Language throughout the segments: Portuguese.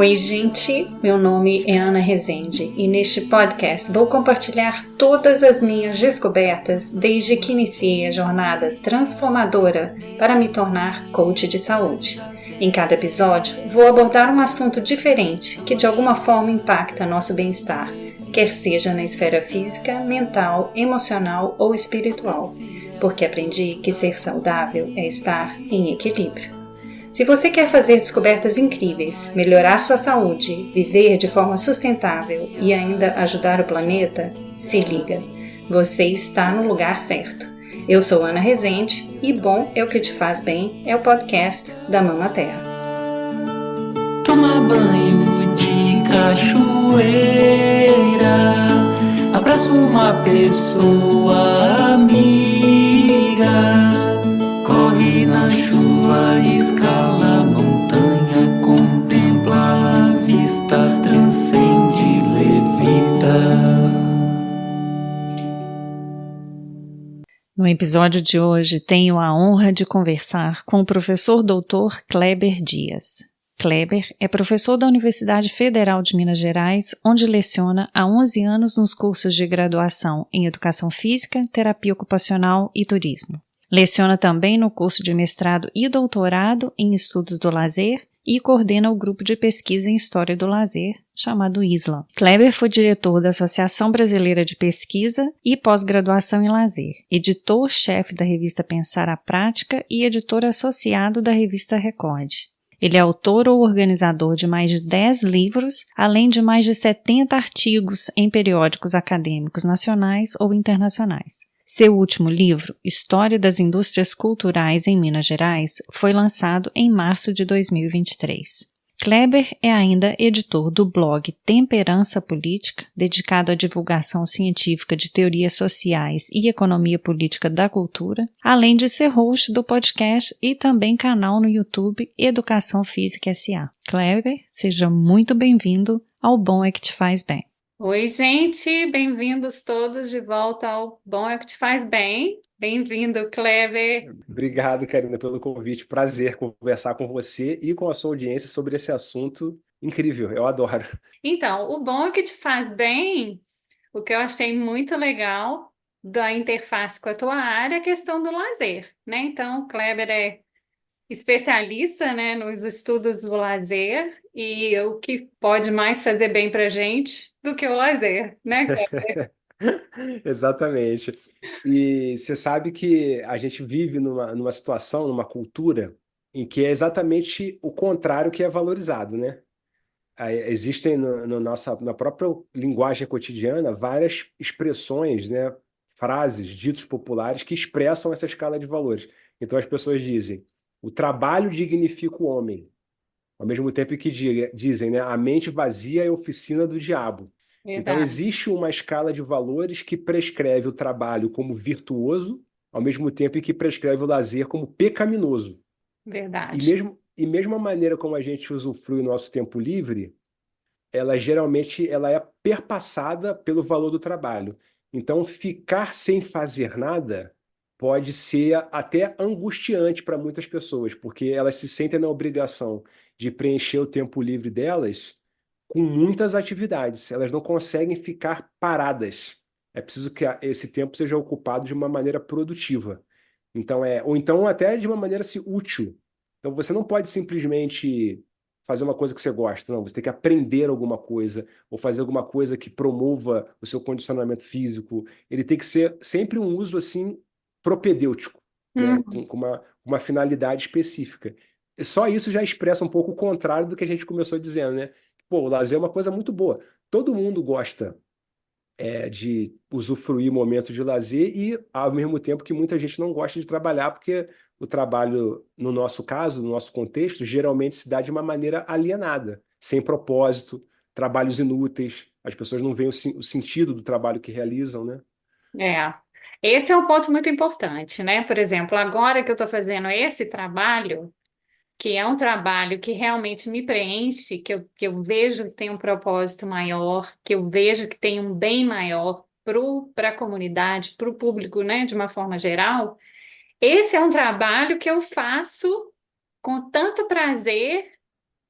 Oi, gente! Meu nome é Ana Rezende e neste podcast vou compartilhar todas as minhas descobertas desde que iniciei a jornada transformadora para me tornar coach de saúde. Em cada episódio, vou abordar um assunto diferente que de alguma forma impacta nosso bem-estar, quer seja na esfera física, mental, emocional ou espiritual, porque aprendi que ser saudável é estar em equilíbrio. Se você quer fazer descobertas incríveis, melhorar sua saúde, viver de forma sustentável e ainda ajudar o planeta, se liga, você está no lugar certo. Eu sou Ana Rezende e Bom é o que te faz bem é o podcast da Mama Terra. Toma banho de cachoeira, abraça uma pessoa amiga, corre na chuva, escala a montanha, contempla a vista, transcende, levita. No episódio de hoje, tenho a honra de conversar com o professor Dr. Kleber Dias. Kleber é professor da Universidade Federal de Minas Gerais, onde leciona há 11 anos nos cursos de graduação em Educação Física, Terapia Ocupacional e Turismo. Leciona também no curso de mestrado e doutorado em Estudos do Lazer e coordena o grupo de pesquisa em História do Lazer, chamado ISLA. Kleber foi diretor da Associação Brasileira de Pesquisa e Pós-Graduação em Lazer, editor-chefe da revista Pensar a Prática e editor associado da revista Record. Ele é autor ou organizador de mais de 10 livros, além de mais de 70 artigos em periódicos acadêmicos nacionais ou internacionais. Seu último livro, História das Indústrias Culturais em Minas Gerais, foi lançado em março de 2023. Kleber é ainda editor do blog Temperança Política, dedicado à divulgação científica de teorias sociais e economia política da cultura, além de ser host do podcast e também canal no YouTube Educação Física S.A. Kleber, seja muito bem-vindo ao Bom é que te faz bem. Oi, gente, bem-vindos todos de volta ao Bom é o que te faz bem. Bem-vindo, Kleber. Obrigado, Karina, pelo convite. Prazer conversar com você e com a sua audiência sobre esse assunto incrível. Eu adoro. Então, o Bom é o que te faz bem, o que eu achei muito legal da interface com a tua área é a questão do lazer, né? Então, o Kleber é especialista, né, nos estudos do lazer e o que pode mais fazer bem para a gente do que o lazer, né, Kleber? Exatamente. E você sabe que a gente vive numa situação, numa cultura, em que é exatamente o contrário que é valorizado, né? Existem na própria linguagem cotidiana várias expressões, né, frases, ditos populares que expressam essa escala de valores. Então as pessoas dizem: o trabalho dignifica o homem, ao mesmo tempo que dizem, né, a mente vazia é a oficina do diabo. Então Verdade, existe uma escala de valores que prescreve o trabalho como virtuoso, ao mesmo tempo que prescreve o lazer como pecaminoso. verdade. E mesmo a maneira como a gente usufrui o nosso tempo livre, ela geralmente ela é perpassada pelo valor do trabalho. Então, ficar sem fazer nada pode ser até angustiante para muitas pessoas, porque elas se sentem na obrigação de preencher o tempo livre delas com muitas atividades. Elas não conseguem ficar paradas. É preciso que esse tempo seja ocupado de uma maneira produtiva. Então, ou então até de uma maneira útil. Então, você não pode simplesmente fazer uma coisa que você gosta, não. Você tem que aprender alguma coisa ou fazer alguma coisa que promova o seu condicionamento físico. Ele tem que ser sempre um uso assim propedêutico, né? Uhum. Com uma finalidade específica. E só isso já expressa um pouco o contrário do que a gente começou dizendo, né? Pô, o lazer é uma coisa muito boa. Todo mundo gosta de usufruir momentos de lazer e, ao mesmo tempo, que muita gente não gosta de trabalhar, porque o trabalho, no nosso caso, no nosso contexto, geralmente se dá de uma maneira alienada, sem propósito, trabalhos inúteis, as pessoas não veem o sentido do trabalho que realizam, né? É, esse é um ponto muito importante, né? Por exemplo, agora que eu estou fazendo esse trabalho, que é um trabalho que realmente me preenche, que eu vejo que tem um propósito maior, que eu vejo que tem um bem maior para a comunidade, para o público, né, de uma forma geral, esse é um trabalho que eu faço com tanto prazer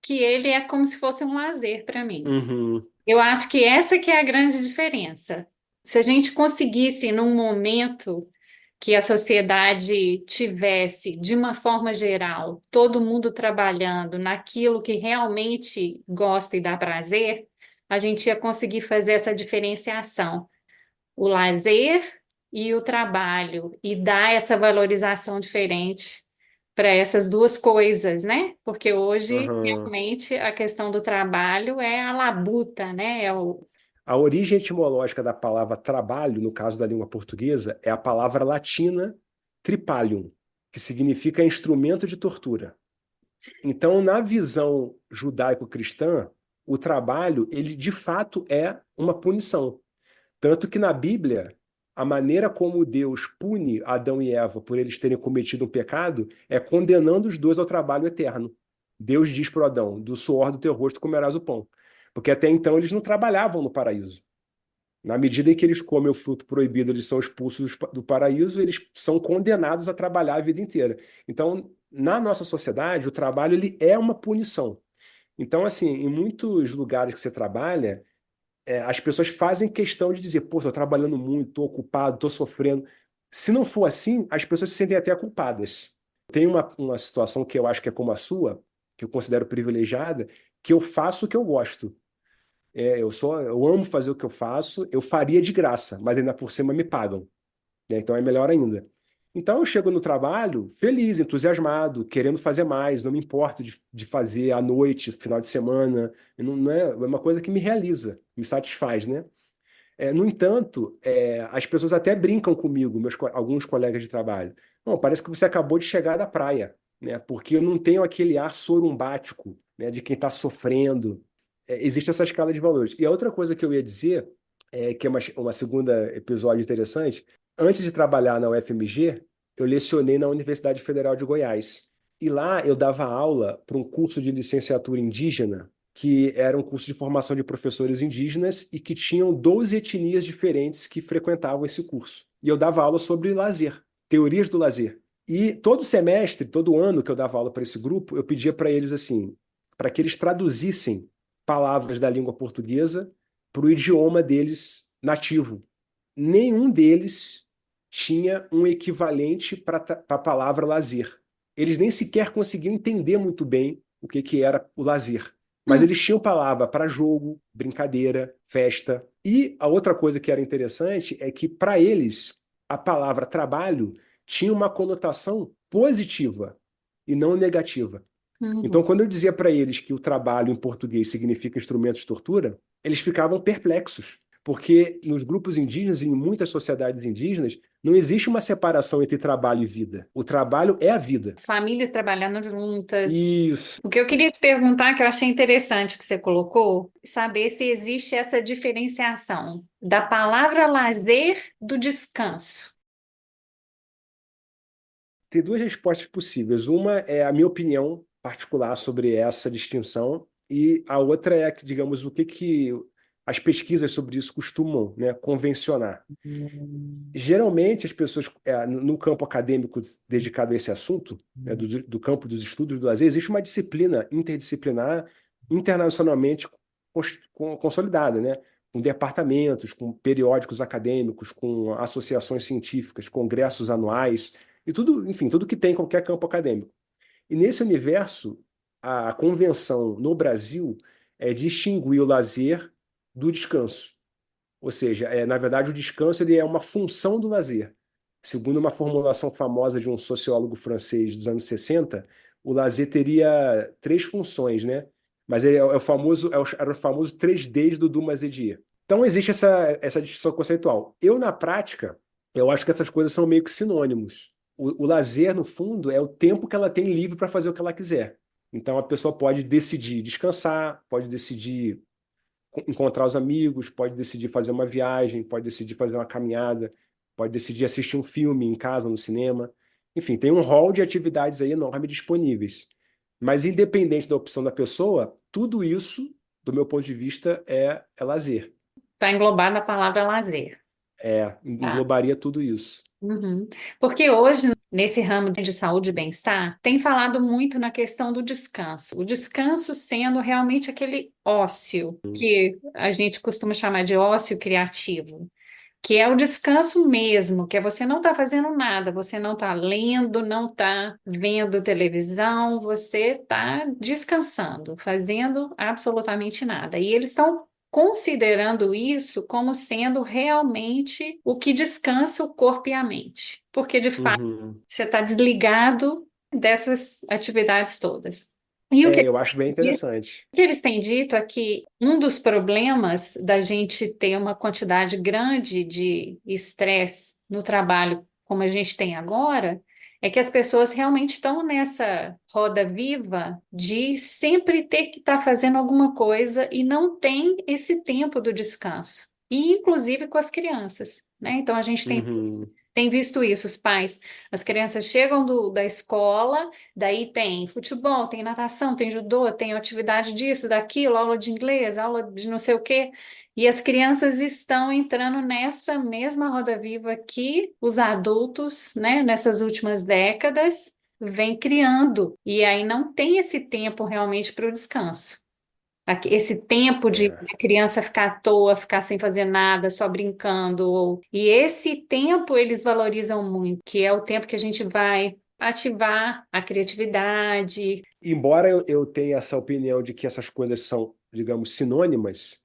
que ele é como se fosse um lazer para mim. Uhum, Eu acho que essa que é a grande diferença. Se a gente conseguisse, num momento que a sociedade tivesse, de uma forma geral, todo mundo trabalhando naquilo que realmente gosta e dá prazer, a gente ia conseguir fazer essa diferenciação, o lazer e o trabalho, e dar essa valorização diferente para essas duas coisas, né? Porque hoje, uhum. realmente, a questão do trabalho é a labuta, né? É o... A origem etimológica da palavra trabalho, no caso da língua portuguesa, é a palavra latina tripalium, que significa instrumento de tortura. Então, na visão judaico-cristã, o trabalho, ele de fato é uma punição. Tanto que na Bíblia, a maneira como Deus pune Adão e Eva por eles terem cometido um pecado é condenando os dois ao trabalho eterno. Deus diz para Adão: do suor do teu rosto comerás o pão. Porque até então eles não trabalhavam no paraíso. Na medida em que eles comem o fruto proibido, eles são expulsos do paraíso, eles são condenados a trabalhar a vida inteira. Então, na nossa sociedade, o trabalho ele é uma punição. Então, assim, em muitos lugares que você trabalha, as pessoas fazem questão de dizer, pô, estou trabalhando muito, estou ocupado, estou sofrendo. Se não for assim, as pessoas se sentem até culpadas. Tem uma situação que eu acho que é como a sua, que eu considero privilegiada, que eu faço o que eu gosto. Eu amo fazer o que eu faço, eu faria de graça, mas ainda por cima me pagam, né? Então é melhor ainda. Então eu chego no trabalho feliz, entusiasmado, querendo fazer mais, não me importo de fazer à noite, final de semana, não é uma coisa que me realiza, me satisfaz, né? No entanto, as pessoas até brincam comigo, alguns colegas de trabalho. Não, parece que você acabou de chegar da praia, né? Porque eu não tenho aquele ar sorumbático, né, de quem está sofrendo. Existe essa escala de valores. E a outra coisa que eu ia dizer, que é uma segunda episódio interessante, antes de trabalhar na UFMG, eu lecionei na Universidade Federal de Goiás. E lá eu dava aula para um curso de licenciatura indígena que era um curso de formação de professores indígenas e que tinham 12 etnias diferentes que frequentavam esse curso. E eu dava aula sobre lazer, teorias do lazer. E todo semestre, todo ano que eu dava aula para esse grupo, eu pedia para eles assim, para que eles traduzissem palavras da língua portuguesa para o idioma deles nativo. Nenhum deles tinha um equivalente para a palavra lazer. Eles nem sequer conseguiam entender muito bem o que era o lazer. Mas Hum, eles tinham palavra para jogo, brincadeira, festa. E a outra coisa que era interessante é que, para eles, a palavra trabalho tinha uma conotação positiva e não negativa. Então, uhum. quando eu dizia para eles que o trabalho em português significa instrumento de tortura, eles ficavam perplexos, porque nos grupos indígenas e em muitas sociedades indígenas não existe uma separação entre trabalho e vida. O trabalho é a vida. Famílias trabalhando juntas. Isso. O que eu queria te perguntar, que eu achei interessante que você colocou, saber se existe essa diferenciação da palavra lazer do descanso. Tem duas respostas possíveis. Uma é a minha opinião particular sobre essa distinção, e a outra é, digamos, o que as pesquisas sobre isso costumam, né, convencionar. Geralmente, as pessoas, no campo acadêmico dedicado a esse assunto, né, do campo dos estudos do lazer, existe uma disciplina interdisciplinar internacionalmente consolidada, né, com departamentos, com periódicos acadêmicos, com associações científicas, congressos anuais, e tudo, enfim, tudo que tem em qualquer campo acadêmico. E nesse universo, a convenção no Brasil é distinguir o lazer do descanso. Ou seja, na verdade, o descanso ele é uma função do lazer. Segundo uma formulação famosa de um sociólogo francês dos anos 60, o lazer teria três funções, né? Mas era o famoso 3Ds do Dumas-Edier. Então, existe essa distinção conceitual. Eu, na prática, eu acho que essas coisas são meio que sinônimos. O lazer, no fundo, é o tempo que ela tem livre para fazer o que ela quiser. Então, a pessoa pode decidir descansar, pode decidir encontrar os amigos, pode decidir fazer uma viagem, pode decidir fazer uma caminhada, pode decidir assistir um filme em casa, no cinema. Enfim, tem um rol de atividades aí enorme disponíveis. Mas independente da opção da pessoa, tudo isso, do meu ponto de vista, é lazer. Está englobada a palavra lazer. Tá. Englobaria tudo isso. Uhum. Porque hoje, nesse ramo de saúde e bem-estar, tem falado muito na questão do descanso. O descanso sendo realmente aquele ócio que a gente costuma chamar de ócio criativo, que é o descanso mesmo, que é você não está fazendo nada, você não está lendo, não está vendo televisão, você está descansando, fazendo absolutamente nada. E eles estão considerando isso como sendo realmente o que descansa o corpo e a mente, porque de fato Uhum. você está desligado dessas atividades todas. E o que Eu acho bem interessante. o que eles têm dito é que um dos problemas da gente ter uma quantidade grande de estresse no trabalho, como a gente tem agora, é que as pessoas realmente estão nessa roda viva de sempre ter que estar fazendo alguma coisa e não tem esse tempo do descanso. E inclusive com as crianças, né? Então a gente Uhum. tem visto isso, os pais. As crianças chegam da escola, daí tem futebol, tem natação, tem judô, tem atividade disso, daquilo, aula de inglês, aula de não sei o quê. E as crianças estão entrando nessa mesma roda viva que os adultos, né, nessas últimas décadas, vêm criando. E aí não tem esse tempo realmente para o descanso. Esse tempo de É. da criança ficar à toa, ficar sem fazer nada, só brincando. E esse tempo eles valorizam muito, que é o tempo que a gente vai ativar a criatividade. Embora eu tenha essa opinião de que essas coisas são, digamos, sinônimas,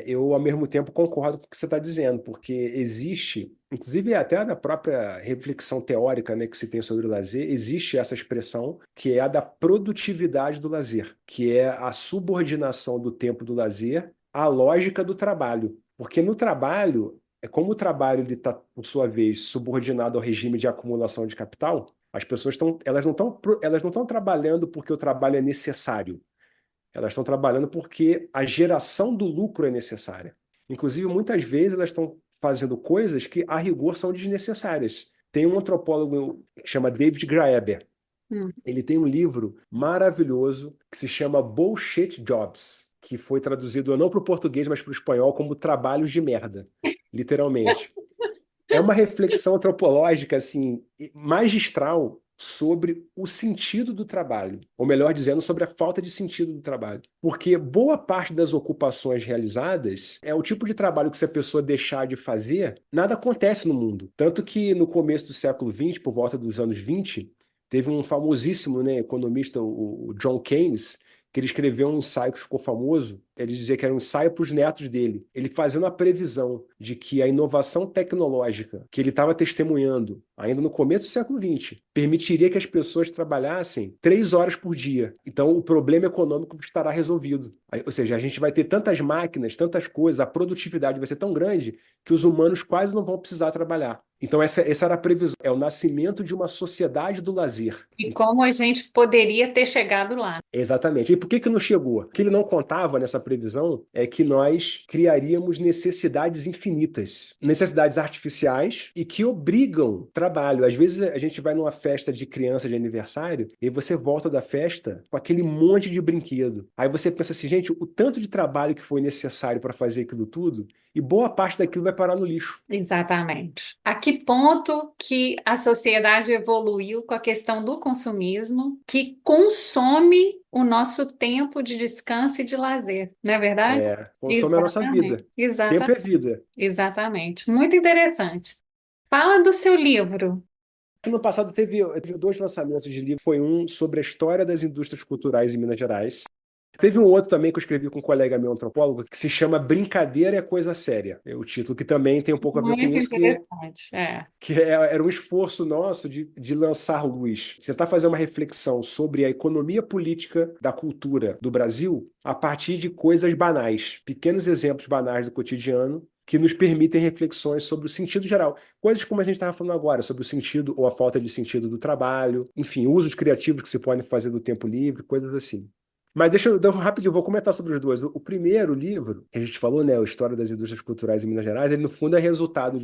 eu ao mesmo tempo concordo com o que você está dizendo, porque existe, inclusive até na própria reflexão teórica, né, que se tem sobre o lazer, existe essa expressão que é a da produtividade do lazer, que é a subordinação do tempo do lazer à lógica do trabalho. Porque no trabalho, como o trabalho está, por sua vez, subordinado ao regime de acumulação de capital, as pessoas elas não estão trabalhando porque o trabalho é necessário. Elas estão trabalhando porque a geração do lucro é necessária. Inclusive, muitas vezes elas estão fazendo coisas que, a rigor, são desnecessárias. Tem um antropólogo que chama David Graeber. Hum. Ele tem um livro maravilhoso que se chama Bullshit Jobs, que foi traduzido não para o português, mas para o espanhol como trabalhos de merda, literalmente. É uma reflexão antropológica assim magistral sobre o sentido do trabalho, ou melhor dizendo, sobre a falta de sentido do trabalho. Porque boa parte das ocupações realizadas é o tipo de trabalho que, se a pessoa deixar de fazer, nada acontece no mundo. Tanto que no começo do século XX, por volta dos anos 20, teve um famosíssimo, né, economista, o John Keynes, que ele escreveu um ensaio que ficou famoso. Ele dizia que era um ensaio para os netos dele. Ele fazendo a previsão de que a inovação tecnológica que ele estava testemunhando, ainda no começo do século XX, permitiria que as pessoas trabalhassem 3 horas por dia. Então, o problema econômico estará resolvido. Ou seja, a gente vai ter tantas máquinas, tantas coisas, a produtividade vai ser tão grande que os humanos quase não vão precisar trabalhar. Então, essa era a previsão. É o nascimento de uma sociedade do lazer. E como a gente poderia ter chegado lá. Exatamente. E por que não chegou? O que ele não contava nessa previsão é que nós criaríamos necessidades infinitas, necessidades artificiais e que obrigam trabalho. Às vezes a gente vai numa festa de criança de aniversário e você volta da festa com aquele monte de brinquedo. Aí você pensa assim, gente, o tanto de trabalho que foi necessário para fazer aquilo tudo, e boa parte daquilo vai parar no lixo. Exatamente. A que ponto que a sociedade evoluiu com a questão do consumismo, que consome o nosso tempo de descanso e de lazer, não é verdade? Consome a nossa Exatamente. vida. Tempo é Exatamente. vida. Exatamente. Muito interessante. Fala do seu livro. No passado teve 2 lançamentos de livro. Foi um sobre a história das indústrias culturais em Minas Gerais. Teve um outro também que eu escrevi com um colega meu antropólogo, que se chama Brincadeira é Coisa Séria. É o título, que também tem um pouco a ver com Muito isso, interessante. era um esforço nosso de lançar luz, tentar fazer uma reflexão sobre a economia política da cultura do Brasil a partir de coisas banais, pequenos exemplos banais do cotidiano, que nos permitem reflexões sobre o sentido geral. Coisas como a gente estava falando agora, sobre o sentido ou a falta de sentido do trabalho, enfim, usos criativos que se podem fazer do tempo livre, coisas assim. Mas deixa eu rapidinho, vou comentar sobre os dois. O primeiro livro, que a gente falou, né, a História das Indústrias Culturais em Minas Gerais, ele no fundo é resultado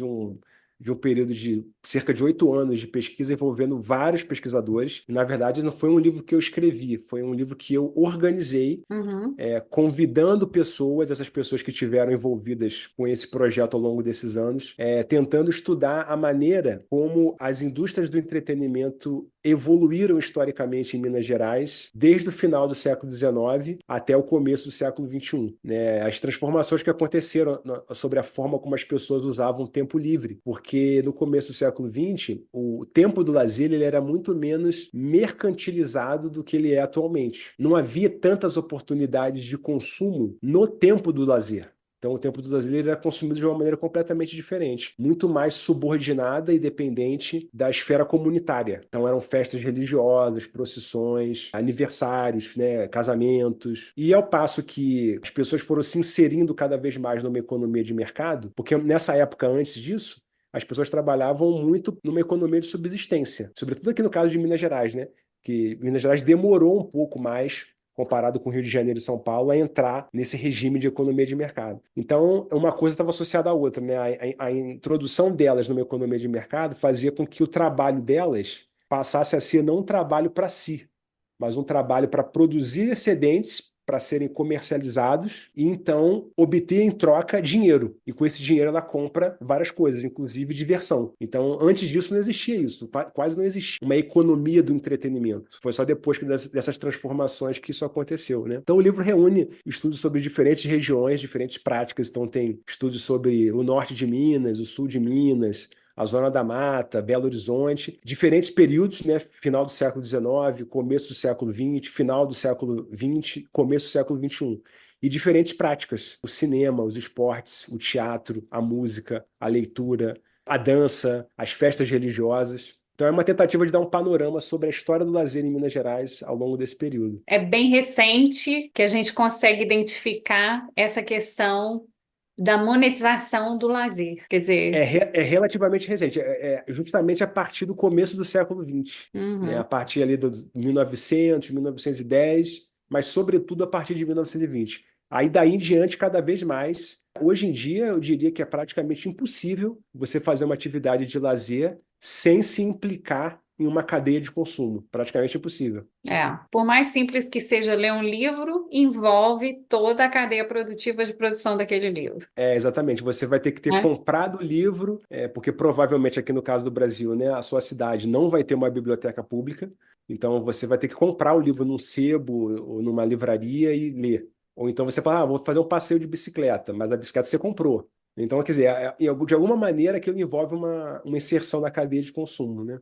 de um período de cerca de 8 anos de pesquisa envolvendo vários pesquisadores. E, na verdade, não foi um livro que eu escrevi, foi um livro que eu organizei, convidando pessoas, essas pessoas que estiveram envolvidas com esse projeto ao longo desses anos, tentando estudar a maneira como as indústrias do entretenimento evoluíram historicamente em Minas Gerais, desde o final do século XIX até o começo do século XXI, né? As transformações que aconteceram sobre a forma como as pessoas usavam o tempo livre, porque no começo do século XX, o tempo do lazer ele era muito menos mercantilizado do que ele é atualmente. Não havia tantas oportunidades de consumo no tempo do lazer. Então, o tempo do lazer era consumido de uma maneira completamente diferente, muito mais subordinada e dependente da esfera comunitária. Então, eram festas religiosas, procissões, aniversários, né, casamentos. E ao passo que as pessoas foram se inserindo cada vez mais numa economia de mercado, porque nessa época, antes disso, as pessoas trabalhavam muito numa economia de subsistência, sobretudo aqui no caso de Minas Gerais, né? Que Minas Gerais demorou um pouco mais comparado com Rio de Janeiro e São Paulo, a entrar nesse regime de economia de mercado. Então, uma coisa estava associada à outra, né? A introdução delas numa economia de mercado fazia com que o trabalho delas passasse a ser não um trabalho para si, mas um trabalho para produzir excedentes para serem comercializados e então obter em troca dinheiro. E com esse dinheiro ela compra várias coisas, inclusive diversão. Então, antes disso não existia isso, quase não existia uma economia do entretenimento. Foi só depois dessas transformações que isso aconteceu, né? Então o livro reúne estudos sobre diferentes regiões, diferentes práticas. Então tem estudos sobre o norte de Minas, o sul de Minas, a Zona da Mata, Belo Horizonte, diferentes períodos, né? Final do século XIX, começo do século XX, final do século XX, começo do século XXI. E diferentes práticas, o cinema, os esportes, o teatro, a música, a leitura, a dança, as festas religiosas. Então é uma tentativa de dar um panorama sobre a história do lazer em Minas Gerais ao longo desse período. É bem recente que a gente consegue identificar essa questão da monetização do lazer. Quer dizer, É relativamente recente, justamente a partir do começo do século XX, né? A partir ali do 1900, 1910, mas sobretudo a partir de 1920. Aí daí em diante, cada vez mais. Hoje em dia, eu diria que é praticamente impossível você fazer uma atividade de lazer sem se implicar em uma cadeia de consumo. Praticamente impossível. por mais simples que seja ler um livro, envolve toda a cadeia produtiva de produção daquele livro. Exatamente. Você vai ter que ter comprado o livro, porque provavelmente aqui no caso do Brasil, né, a sua cidade não vai ter uma biblioteca pública, então você vai ter que comprar o livro num sebo ou numa livraria e ler. Ou então você fala, vou fazer um passeio de bicicleta, mas a bicicleta você comprou. Então, quer dizer, de alguma maneira aquilo envolve uma inserção na cadeia de consumo, né?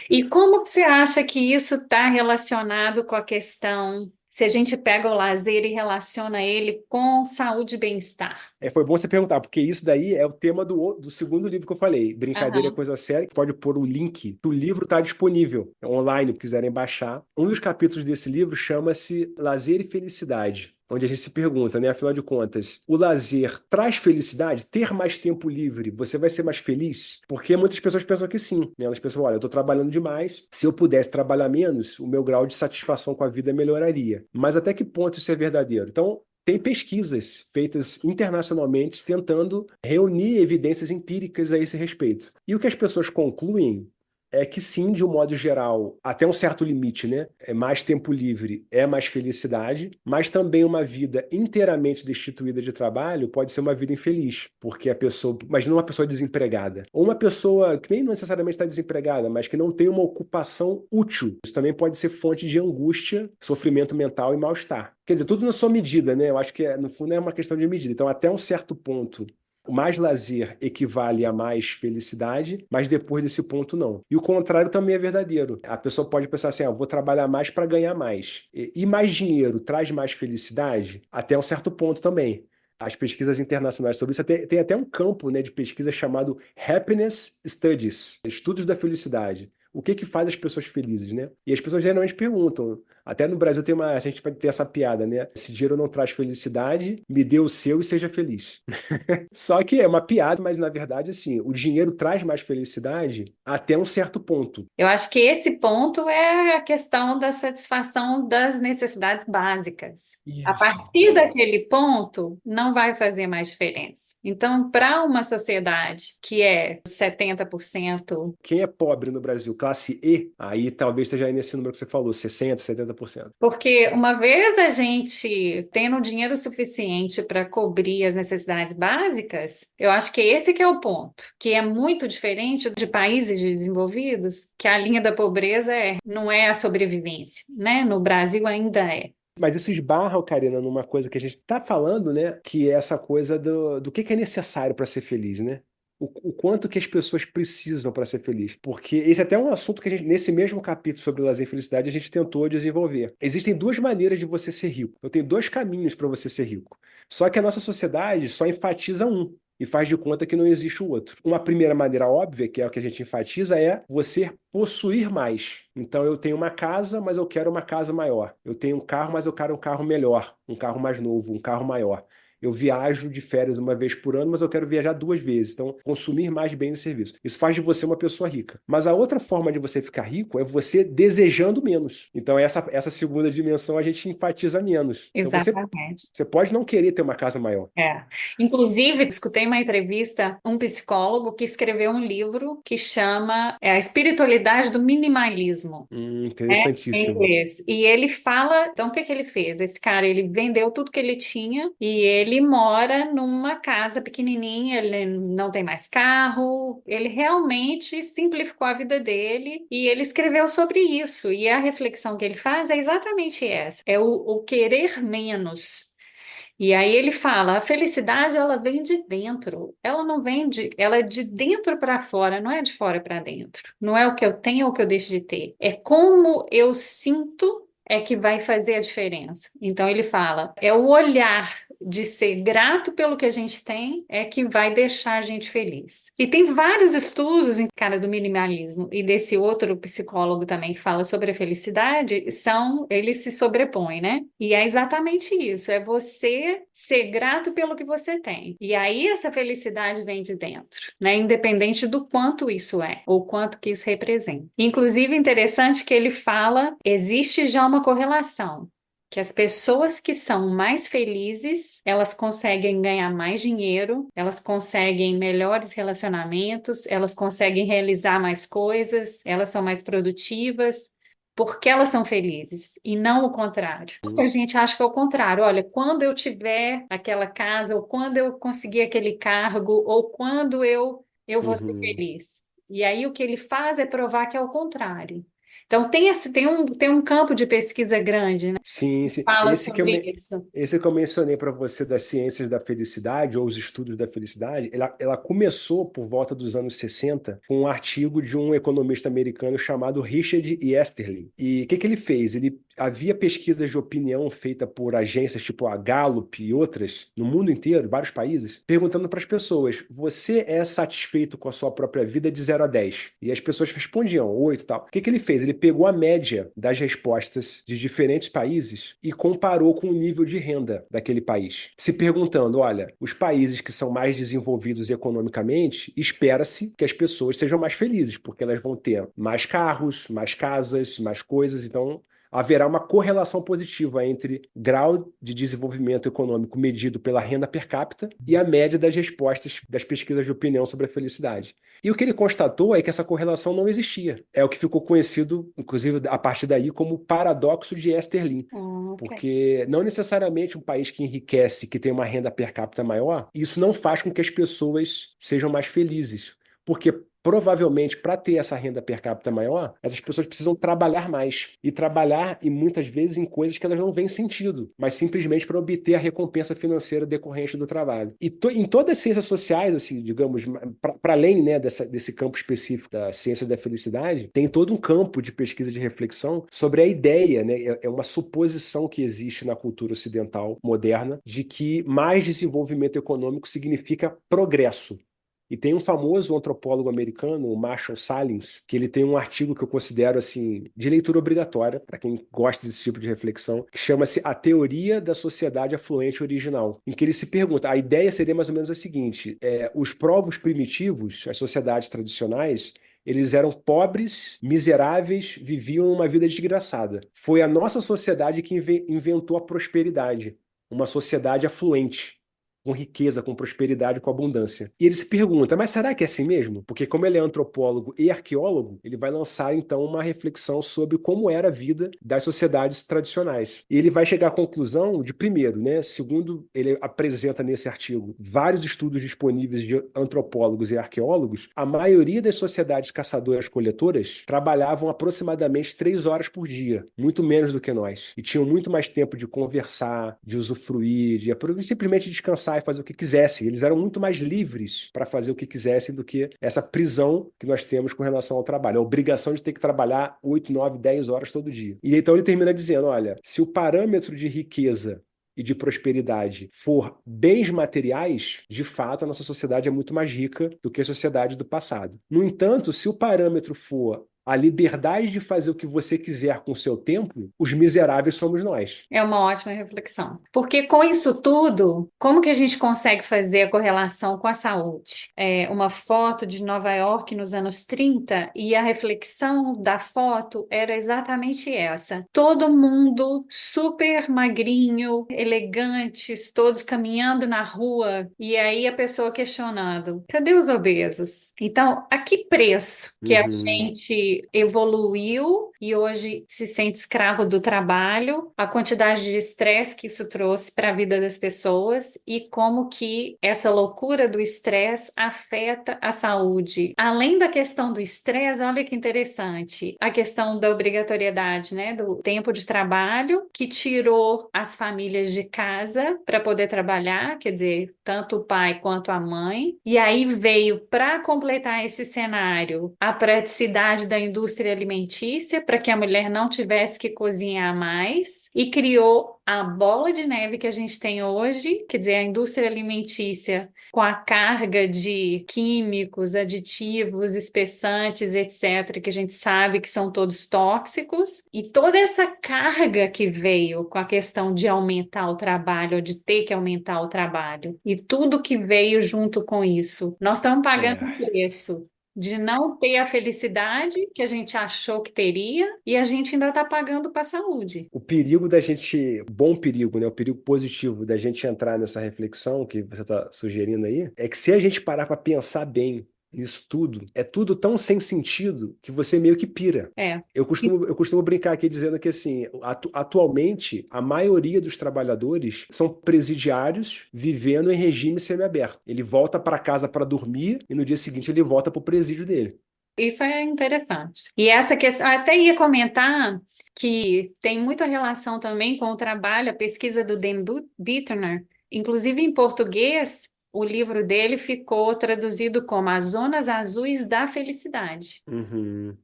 E como que você acha que isso está relacionado com a questão, se a gente pega o lazer e relaciona ele com saúde e bem-estar? Foi bom você perguntar, porque isso daí é o tema do segundo livro que eu falei, Brincadeira é Coisa Séria, que pode pôr o link. O livro está disponível online, se quiserem baixar. Um dos capítulos desse livro chama-se Lazer e Felicidade, onde a gente se pergunta, né? Afinal de contas, o lazer traz felicidade? Ter mais tempo livre, você vai ser mais feliz? Porque muitas pessoas pensam que sim, né? Elas pensam, olha, eu estou trabalhando demais, se eu pudesse trabalhar menos, o meu grau de satisfação com a vida melhoraria. Mas até que ponto isso é verdadeiro? Então, tem pesquisas feitas internacionalmente tentando reunir evidências empíricas a esse respeito. E o que as pessoas concluem é que sim, de um modo geral, até um certo limite, né? Mais tempo livre é mais felicidade, mas também uma vida inteiramente destituída de trabalho pode ser uma vida infeliz, porque a pessoa, imagina uma pessoa desempregada, ou uma pessoa que nem necessariamente está desempregada, mas que não tem uma ocupação útil. Isso também pode ser fonte de angústia, sofrimento mental e mal-estar. Quer dizer, tudo na sua medida, né? Eu acho que, no fundo, é uma questão de medida. Então, até um certo ponto, mais lazer equivale a mais felicidade, mas depois desse ponto não. E o contrário também é verdadeiro. A pessoa pode pensar assim, vou trabalhar mais para ganhar mais. E mais dinheiro traz mais felicidade? Até um certo ponto também. As pesquisas internacionais sobre isso, tem até um campo, né, de pesquisa chamado Happiness Studies, estudos da felicidade. O que faz as pessoas felizes, né? E as pessoas geralmente perguntam, Até no Brasil a gente pode ter essa piada, né? Esse dinheiro não traz felicidade, me dê o seu e seja feliz. Só que é uma piada, mas na verdade, assim, o dinheiro traz mais felicidade até um certo ponto. Eu acho que esse ponto é a questão da satisfação das necessidades básicas. A Isso. partir daquele ponto, não vai fazer mais diferença. Então, para uma sociedade que é 70%. Quem é pobre no Brasil, classe E, aí talvez esteja aí nesse número que você falou, 60, 70%. Porque uma vez a gente tendo dinheiro suficiente para cobrir as necessidades básicas, eu acho que esse que é o ponto, que é muito diferente de países desenvolvidos, que a linha da pobreza não é a sobrevivência, né? No Brasil ainda é. Mas isso esbarra, Karina, numa coisa que a gente está falando, né? Que é essa coisa do que é necessário para ser feliz, né? O quanto que as pessoas precisam para ser feliz. Porque esse é até um assunto que a gente, nesse mesmo capítulo sobre lazer e felicidade, a gente tentou desenvolver. Existem duas maneiras de você ser rico. Eu tenho dois caminhos para você ser rico. Só que a nossa sociedade só enfatiza um e faz de conta que não existe o outro. Uma primeira maneira óbvia, que é o que a gente enfatiza, é você possuir mais. Então eu tenho uma casa, mas eu quero uma casa maior. Eu tenho um carro, mas eu quero um carro melhor, um carro mais novo, um carro maior. Eu viajo de férias uma vez por ano, mas eu quero viajar 2 vezes. Então, consumir mais bens e serviços. Isso faz de você uma pessoa rica. Mas a outra forma de você ficar rico é você desejando menos. Então, essa segunda dimensão a gente enfatiza menos. Então, Exatamente. você pode não querer ter uma casa maior. É. Inclusive, escutei uma entrevista, um psicólogo que escreveu um livro que chama A Espiritualidade do Minimalismo. Em Interessantíssimo. inglês. E ele fala, então o que que ele fez? Esse cara, ele vendeu tudo que ele tinha e ele mora numa casa pequenininha, ele não tem mais carro, ele realmente simplificou a vida dele e ele escreveu sobre isso. E a reflexão que ele faz é exatamente essa, é o querer menos. E aí ele fala, a felicidade ela vem de dentro, ela não vem ela é de dentro para fora, não é de fora para dentro. Não é o que eu tenho ou o que eu deixo de ter, é como eu sinto é que vai fazer a diferença. Então ele fala, é o olhar de ser grato pelo que a gente tem é que vai deixar a gente feliz. E tem vários estudos em cara do minimalismo e desse outro psicólogo também que fala sobre a felicidade, eles se sobrepõem, né? E é exatamente isso, é você ser grato pelo que você tem. E aí essa felicidade vem de dentro, né? Independente do quanto isso é ou quanto que isso representa. Inclusive interessante que ele fala, existe já uma correlação que as pessoas que são mais felizes, elas conseguem ganhar mais dinheiro, elas conseguem melhores relacionamentos, elas conseguem realizar mais coisas, elas são mais produtivas, porque elas são felizes, e não o contrário. Muita gente acha que é o contrário. Olha, quando eu tiver aquela casa, ou quando eu conseguir aquele cargo, ou quando eu vou ser Uhum. feliz. E aí o que ele faz é provar que é o contrário. Então tem um campo de pesquisa grande, né? Sim, sim. Fala sobre isso. Esse que eu mencionei para você das ciências da felicidade, ou os estudos da felicidade, ela começou por volta dos anos 60 com um artigo de um economista americano chamado Richard Easterly. E o que ele fez? Ele havia pesquisas de opinião feitas por agências tipo a Gallup e outras, no mundo inteiro, vários países, perguntando para as pessoas: você é satisfeito com a sua própria vida de 0 a 10? E as pessoas respondiam 8 e tal. O que ele fez? Ele pegou a média das respostas de diferentes países e comparou com o nível de renda daquele país, se perguntando: olha, os países que são mais desenvolvidos economicamente, espera-se que as pessoas sejam mais felizes, porque elas vão ter mais carros, mais casas, mais coisas, então haverá uma correlação positiva entre grau de desenvolvimento econômico medido pela renda per capita e a média das respostas das pesquisas de opinião sobre a felicidade. E o que ele constatou é que essa correlação não existia. É o que ficou conhecido, inclusive a partir daí, como paradoxo de Easterlin. Ok. Porque não necessariamente um país que enriquece, que tem uma renda per capita maior, isso não faz com que as pessoas sejam mais felizes. Porque provavelmente, para ter essa renda per capita maior, essas pessoas precisam trabalhar mais. E trabalhar, e muitas vezes, em coisas que elas não veem sentido, mas simplesmente para obter a recompensa financeira decorrente do trabalho. E em todas as ciências sociais, assim, digamos, para além, né, desse campo específico da ciência da felicidade, tem todo um campo de pesquisa de reflexão sobre a ideia, né, é uma suposição que existe na cultura ocidental moderna de que mais desenvolvimento econômico significa progresso. E tem um famoso antropólogo americano, o Marshall Salins, que ele tem um artigo que eu considero assim de leitura obrigatória para quem gosta desse tipo de reflexão, que chama-se A Teoria da Sociedade Afluente Original, em que ele se pergunta, a ideia seria mais ou menos a seguinte: os povos primitivos, as sociedades tradicionais, eles eram pobres, miseráveis, viviam uma vida desgraçada. Foi a nossa sociedade que inventou a prosperidade, uma sociedade afluente, com riqueza, com prosperidade, com abundância. E ele se pergunta, mas será que é assim mesmo? Porque como ele é antropólogo e arqueólogo, ele vai lançar então uma reflexão sobre como era a vida das sociedades tradicionais. E ele vai chegar à conclusão de, primeiro, né, segundo ele apresenta nesse artigo, vários estudos disponíveis de antropólogos e arqueólogos, a maioria das sociedades caçadoras-coletoras trabalhavam aproximadamente 3 horas por dia, muito menos do que nós. E tinham muito mais tempo de conversar, de usufruir, de simplesmente descansar e fazer o que quisessem. Eles eram muito mais livres para fazer o que quisessem do que essa prisão que nós temos com relação ao trabalho, a obrigação de ter que trabalhar 8, 9, 10 horas todo dia. E então ele termina dizendo, olha, se o parâmetro de riqueza e de prosperidade for bens materiais, de fato a nossa sociedade é muito mais rica do que a sociedade do passado. No entanto, se o parâmetro for a liberdade de fazer o que você quiser com o seu tempo, os miseráveis somos nós. É uma ótima reflexão. Porque com isso tudo, como que a gente consegue fazer a correlação com a saúde? Uma foto de Nova York nos anos 30 e a reflexão da foto era exatamente essa. Todo mundo super magrinho, elegantes, todos caminhando na rua e aí a pessoa questionando, cadê os obesos? Então, a que preço que a gente evoluiu e hoje se sente escravo do trabalho, a quantidade de estresse que isso trouxe para a vida das pessoas e como que essa loucura do estresse afeta a saúde. Além da questão do estresse, olha que interessante, a questão da obrigatoriedade, né, do tempo de trabalho que tirou as famílias de casa para poder trabalhar, quer dizer, tanto o pai quanto a mãe, e aí veio para completar esse cenário a praticidade da indústria alimentícia para que a mulher não tivesse que cozinhar mais e criou a bola de neve que a gente tem hoje, quer dizer, a indústria alimentícia com a carga de químicos, aditivos, espessantes, etc., que a gente sabe que são todos tóxicos, e toda essa carga que veio com a questão de aumentar o trabalho, ou de ter que aumentar o trabalho, e tudo que veio junto com isso. Nós estamos pagando um preço de não ter a felicidade que a gente achou que teria e a gente ainda está pagando para a saúde. O perigo da gente, o bom perigo, né, o perigo positivo da gente entrar nessa reflexão que você está sugerindo aí, é que se a gente parar para pensar bem nisso tudo, é tudo tão sem sentido que você meio que pira. Eu costumo brincar aqui dizendo que, assim, atualmente, a maioria dos trabalhadores são presidiários vivendo em regime semiaberto. Ele volta para casa para dormir e no dia seguinte ele volta para o presídio dele. Isso é interessante. E essa questão, eu até ia comentar que tem muita relação também com o trabalho, a pesquisa do Dan Bittner, inclusive em português, o livro dele ficou traduzido como As Zonas Azuis da Felicidade.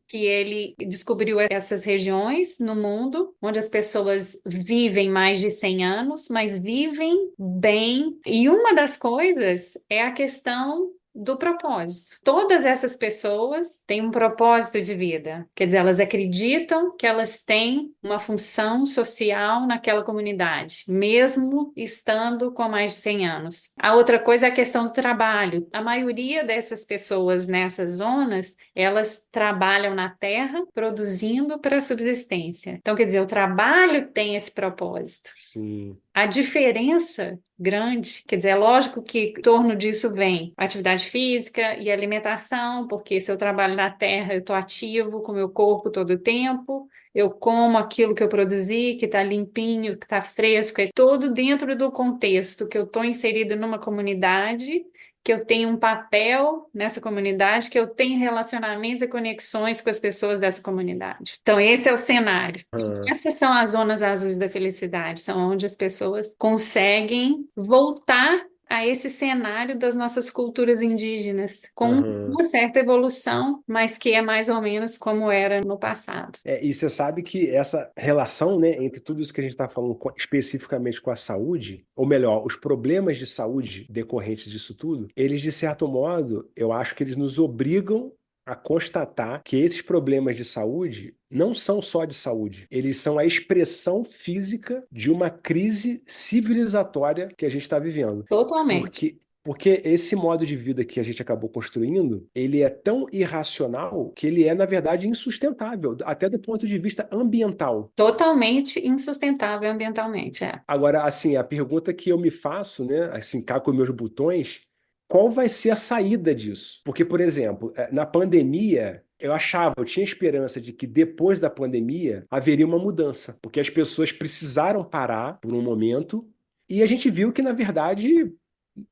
Que ele descobriu essas regiões no mundo onde as pessoas vivem mais de 100 anos, mas vivem bem. E uma das coisas é a questão do propósito. Todas essas pessoas têm um propósito de vida, quer dizer, elas acreditam que elas têm uma função social naquela comunidade, mesmo estando com mais de 100 anos. A outra coisa é a questão do trabalho. A maioria dessas pessoas nessas zonas, elas trabalham na terra, produzindo para a subsistência. Então, quer dizer, o trabalho tem esse propósito. Sim. A diferença grande, quer dizer, é lógico que em torno disso vem atividade física e alimentação, porque se eu trabalho na terra, eu estou ativo com o meu corpo todo o tempo, eu como aquilo que eu produzi, que está limpinho, que está fresco, é todo dentro do contexto que eu estou inserido numa comunidade, que eu tenho um papel nessa comunidade, que eu tenho relacionamentos e conexões com as pessoas dessa comunidade. Então, esse é o cenário. Essas são as zonas azuis da felicidade, são onde as pessoas conseguem voltar a esse cenário das nossas culturas indígenas, com Aham. uma certa evolução, mas que é mais ou menos como era no passado. E você sabe que essa relação, né, entre tudo isso que a gente está falando especificamente com a saúde, ou melhor, os problemas de saúde decorrentes disso tudo, eles, de certo modo, eu acho que eles nos obrigam a constatar que esses problemas de saúde não são só de saúde, eles são a expressão física de uma crise civilizatória que a gente está vivendo. Totalmente. Porque esse modo de vida que a gente acabou construindo, ele é tão irracional que ele é, na verdade, insustentável, até do ponto de vista ambiental. Totalmente insustentável ambientalmente, é. Agora, assim, a pergunta que eu me faço, né, assim, cá com meus botões, qual vai ser a saída disso? Porque, por exemplo, na pandemia, eu tinha esperança de que depois da pandemia haveria uma mudança, porque as pessoas precisaram parar por um momento e a gente viu que, na verdade,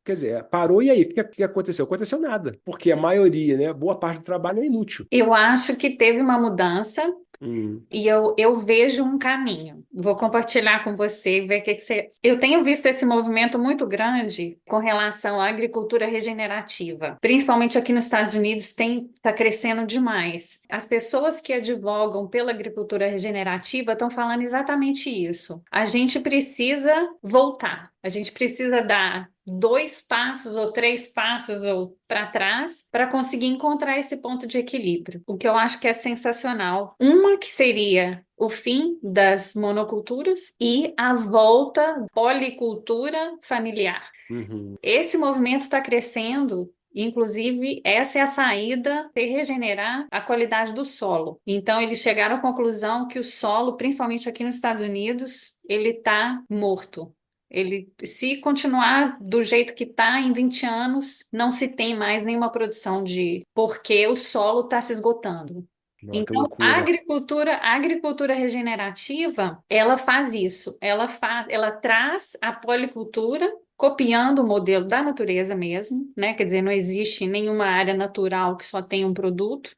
quer dizer, parou e aí? O que aconteceu? Aconteceu nada, porque a maioria, né, boa parte do trabalho é inútil. Eu acho que teve uma mudança. Hum, E eu vejo um caminho. Vou compartilhar com você e ver o que que você. Eu tenho visto esse movimento muito grande com relação à agricultura regenerativa. Principalmente aqui nos Estados Unidos está crescendo demais. As pessoas que advogam pela agricultura regenerativa estão falando exatamente isso. A gente precisa voltar. A gente precisa dar 2 passos ou 3 passos ou para trás para conseguir encontrar esse ponto de equilíbrio. O que eu acho que é sensacional. Uma que seria o fim das monoculturas e a volta à policultura familiar. uhum. Esse movimento está crescendo. Inclusive, essa é a saída de regenerar a qualidade do solo. Então, eles chegaram à conclusão que o solo, principalmente aqui nos Estados Unidos, ele está morto. Ele, se continuar do jeito que está, em 20 anos, não se tem mais nenhuma produção porque o solo está se esgotando. Nossa, que Então, loucura. a agricultura regenerativa, ela faz isso. Ela traz a policultura, copiando o modelo da natureza mesmo, né? Quer dizer, não existe nenhuma área natural que só tenha um produto.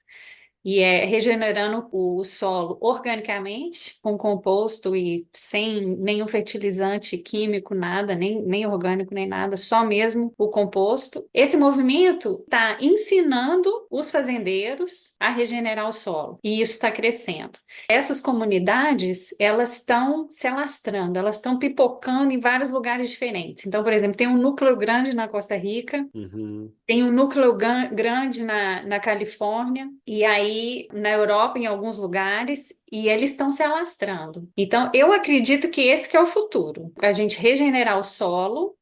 E é regenerando o solo organicamente, com composto e sem nenhum fertilizante químico, nada, nem orgânico, nem nada, só mesmo o composto. Esse movimento está ensinando os fazendeiros a regenerar o solo, e isso está crescendo. Essas comunidades, elas estão se alastrando, elas estão pipocando em vários lugares diferentes. Então, por exemplo, tem um núcleo grande na Costa Rica, Uhum. tem um núcleo grande na Califórnia e aí na Europa, em alguns lugares, e eles estão se alastrando. Então, eu acredito que esse que é o futuro. A gente regenerar o solo,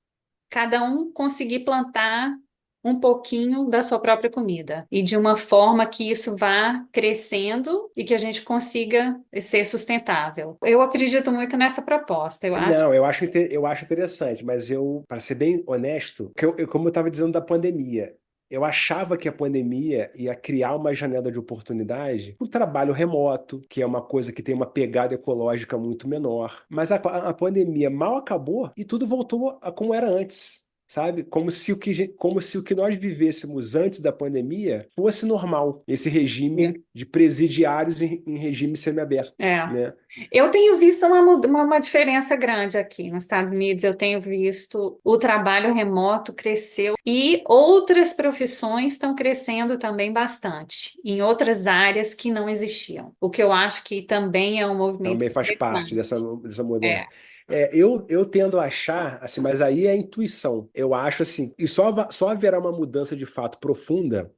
cada um conseguir plantar um pouquinho da sua própria comida. E de uma forma que isso vá crescendo e que a gente consiga ser sustentável. Eu acredito muito nessa proposta. Eu acho. Não, eu acho interessante, mas para ser bem honesto, como eu estava dizendo da pandemia, eu achava que a pandemia ia criar uma janela de oportunidade para o trabalho remoto, que é uma coisa que tem uma pegada ecológica muito menor. Mas a pandemia mal acabou e tudo voltou a como era antes. Sabe? Como se o que nós vivêssemos antes da pandemia fosse normal, esse regime de presidiários em regime semiaberto, É. né? Eu tenho visto uma diferença grande aqui nos Estados Unidos. Eu tenho visto o trabalho remoto cresceu e outras profissões estão crescendo também bastante, em outras áreas que não existiam. O que eu acho que também é um movimento Também faz parte interessante. dessa mudança. É. Eu tendo a achar, assim, mas aí é intuição. Eu acho assim, e só haverá uma mudança de fato profunda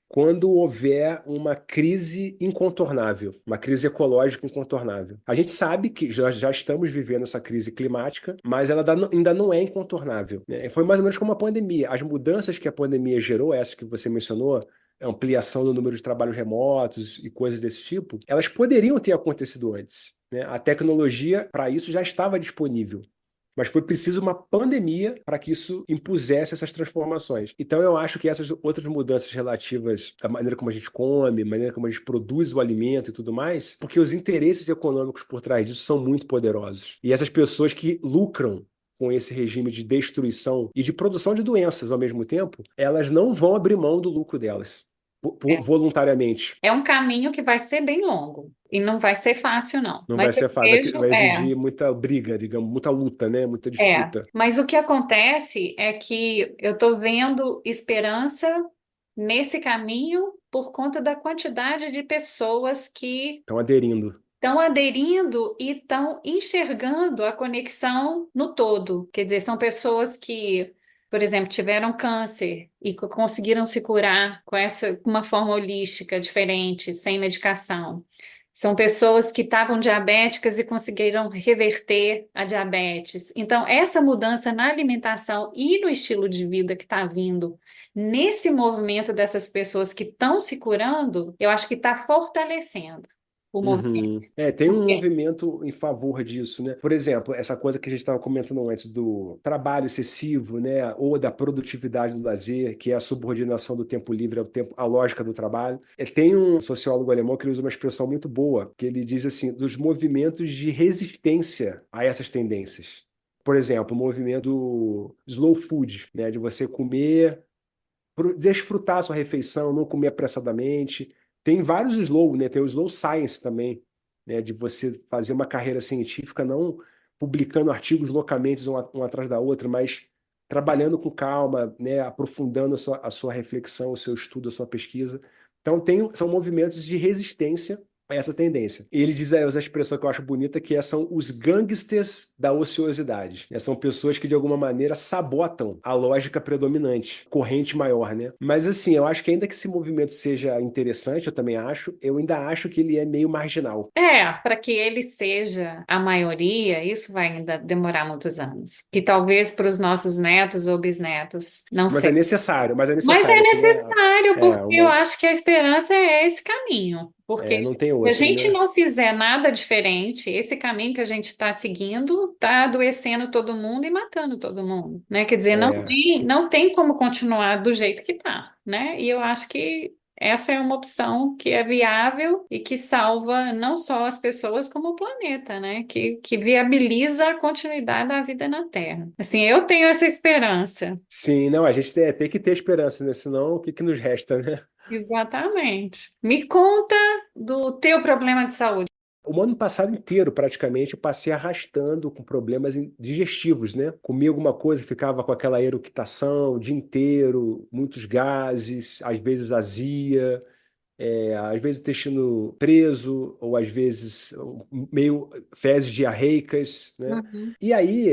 quando houver uma crise incontornável, uma crise ecológica incontornável. A gente sabe que já estamos vivendo essa crise climática, mas ela ainda não é incontornável, né? Foi mais ou menos como a pandemia. As mudanças que a pandemia gerou, essas que você mencionou, ampliação do número de trabalhos remotos e coisas desse tipo, elas poderiam ter acontecido antes, né? A tecnologia para isso já estava disponível. Mas foi preciso uma pandemia para que isso impusesse essas transformações. Então, eu acho que essas outras mudanças relativas à maneira como a gente come, à maneira como a gente produz o alimento e tudo mais, porque os interesses econômicos por trás disso são muito poderosos. E essas pessoas que lucram com esse regime de destruição e de produção de doenças ao mesmo tempo, elas não vão abrir mão do lucro delas. voluntariamente. É um caminho que vai ser bem longo e não vai ser fácil, não. Não Mas vai eu ser fácil, vejo, vai exigir muita briga, digamos, muita luta, né? Muita disputa. mas o que acontece é que eu estou vendo esperança nesse caminho por conta da quantidade de pessoas que Estão aderindo. estão aderindo e estão enxergando a conexão no todo. Quer dizer, são pessoas que, por exemplo, tiveram câncer e conseguiram se curar com uma forma holística diferente, sem medicação. São pessoas que estavam diabéticas e conseguiram reverter a diabetes. Então, essa mudança na alimentação e no estilo de vida que está vindo nesse movimento dessas pessoas que estão se curando, eu acho que está fortalecendo o movimento. Uhum. Tem um movimento em favor disso, né? Por exemplo, essa coisa que a gente estava comentando antes do trabalho excessivo, né? Ou da produtividade do lazer, que é a subordinação do tempo livre ao tempo, à lógica do trabalho. Tem um sociólogo alemão que usa uma expressão muito boa, que ele diz assim, dos movimentos de resistência a essas tendências. Por exemplo, o movimento do slow food, né? De você comer, desfrutar a sua refeição, não comer apressadamente. Tem vários slow, né? Tem o slow science também, né? De você fazer uma carreira científica não publicando artigos loucamente um atrás da outra, mas trabalhando com calma, né? Aprofundando a sua reflexão, o seu estudo, a sua pesquisa. Então são movimentos de resistência a essa tendência. E ele diz aí essa expressão que eu acho bonita, que são os gangsters da ociosidade, né? São pessoas que de alguma maneira sabotam a lógica predominante, corrente maior, né? Mas assim, eu acho que ainda que esse movimento seja interessante, eu ainda acho que ele é meio marginal. Para que ele seja a maioria, isso vai ainda demorar muitos anos. Que talvez para os nossos netos ou bisnetos não Mas é seja. necessário, Mas é assim, necessário, porque eu acho que a esperança é esse caminho. Porque não tem se a outra, gente né? não fizer nada diferente, esse caminho que a gente está seguindo está adoecendo todo mundo e matando todo mundo, né? Quer dizer, É, não tem como continuar do jeito que está, né? E eu acho que essa é uma opção que é viável e que salva não só as pessoas, como o planeta, né? Que viabiliza a continuidade da vida na Terra. Assim, eu tenho essa esperança. sim, não, a gente tem que ter esperança, né? Senão, o que que nos resta, né? Exatamente. Me conta do teu problema de saúde. O ano passado inteiro, praticamente, eu passei arrastando com problemas digestivos, né? Comia alguma coisa, ficava com aquela eructação o dia inteiro, muitos gases, às vezes azia, às vezes o intestino preso, ou às vezes meio fezes diarreicas, né? Uhum. E aí,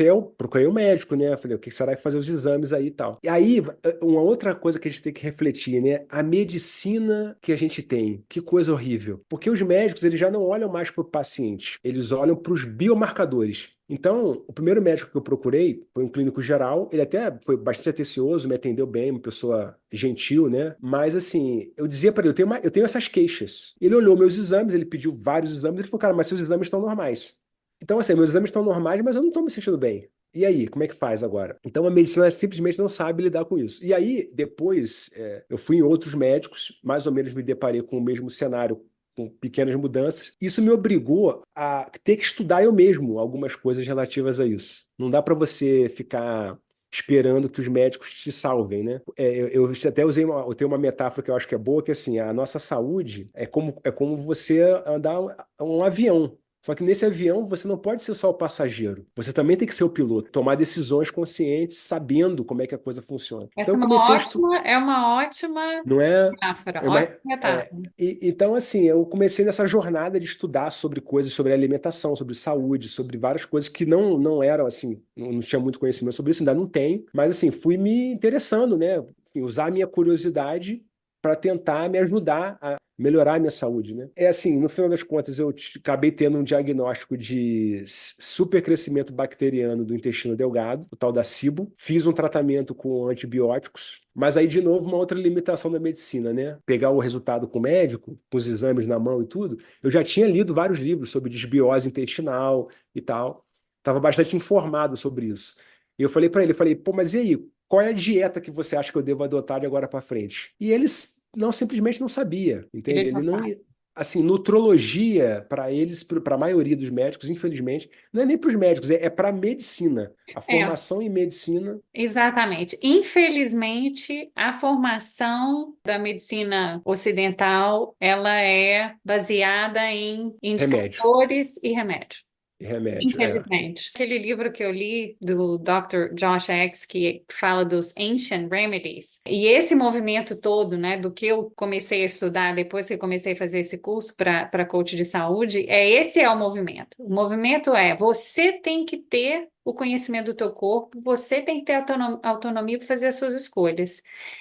eu procurei um médico, né? Falei, o que será que fazer os exames aí e tal. E aí, uma outra coisa que a gente tem que refletir, né? A medicina que a gente tem, que coisa horrível. Porque os médicos, eles já não olham mais para o paciente, eles olham para os biomarcadores. Então, o primeiro médico que eu procurei foi um clínico geral. Ele até foi bastante atencioso, me atendeu bem, uma pessoa gentil, né? Mas, assim, eu dizia para ele, eu tenho essas queixas. Ele olhou meus exames, ele pediu vários exames, ele falou, cara, mas seus exames estão normais. Então, assim, meus exames estão normais, mas eu não estou me sentindo bem. E aí, como é que faz agora? Então, a medicina simplesmente não sabe lidar com isso. E aí, depois, eu fui em outros médicos, mais ou menos me deparei com o mesmo cenário, com pequenas mudanças. Isso me obrigou a ter que estudar eu mesmo algumas coisas relativas a isso. Não dá para você ficar esperando que os médicos te salvem, né? Eu até eu tenho uma metáfora que eu acho que é boa, que é assim, a nossa saúde é como você andar um avião. Só que nesse avião você não pode ser só o passageiro. Você também tem que ser o piloto, tomar decisões conscientes, sabendo como é que a coisa funciona. Então Essa eu comecei a estudar. é uma ótima Não é? metáfora, É uma, ótima metáfora. então, assim, eu comecei nessa jornada de estudar sobre coisas, sobre alimentação, sobre saúde, sobre várias coisas que não eram, assim, não tinha muito conhecimento sobre isso, ainda não tenho, mas, assim, fui me interessando, né? Usar a minha curiosidade para tentar me ajudar a melhorar a minha saúde, né? É assim, no final das contas, eu acabei tendo um diagnóstico de supercrescimento bacteriano do intestino delgado, o tal da SIBO. Fiz um tratamento com antibióticos, mas aí, de novo, uma outra limitação da medicina, né? Pegar o resultado com o médico, com os exames na mão e tudo, eu já tinha lido vários livros sobre desbiose intestinal e tal. Estava bastante informado sobre isso. E eu falei para ele, pô, mas e aí? Qual é a dieta que você acha que eu devo adotar de agora para frente? E eles simplesmente não sabia, entende? Ele não Ele não, sabe. assim, nutrologia, para eles, para a maioria dos médicos, infelizmente, não é nem para os médicos, é para a medicina. A É, formação em medicina, exatamente. Infelizmente, a formação da medicina ocidental, ela é baseada em remédio. indicadores e remédio. E remédio, Infelizmente. Aquele livro que eu li do Dr. Josh X, que fala dos Ancient Remedies, e esse movimento todo, né, do que eu comecei a estudar depois que eu comecei a fazer esse curso para coach de saúde, esse é o movimento. O movimento é você tem que ter o conhecimento do teu corpo, você tem que ter autonomia para fazer as suas escolhas.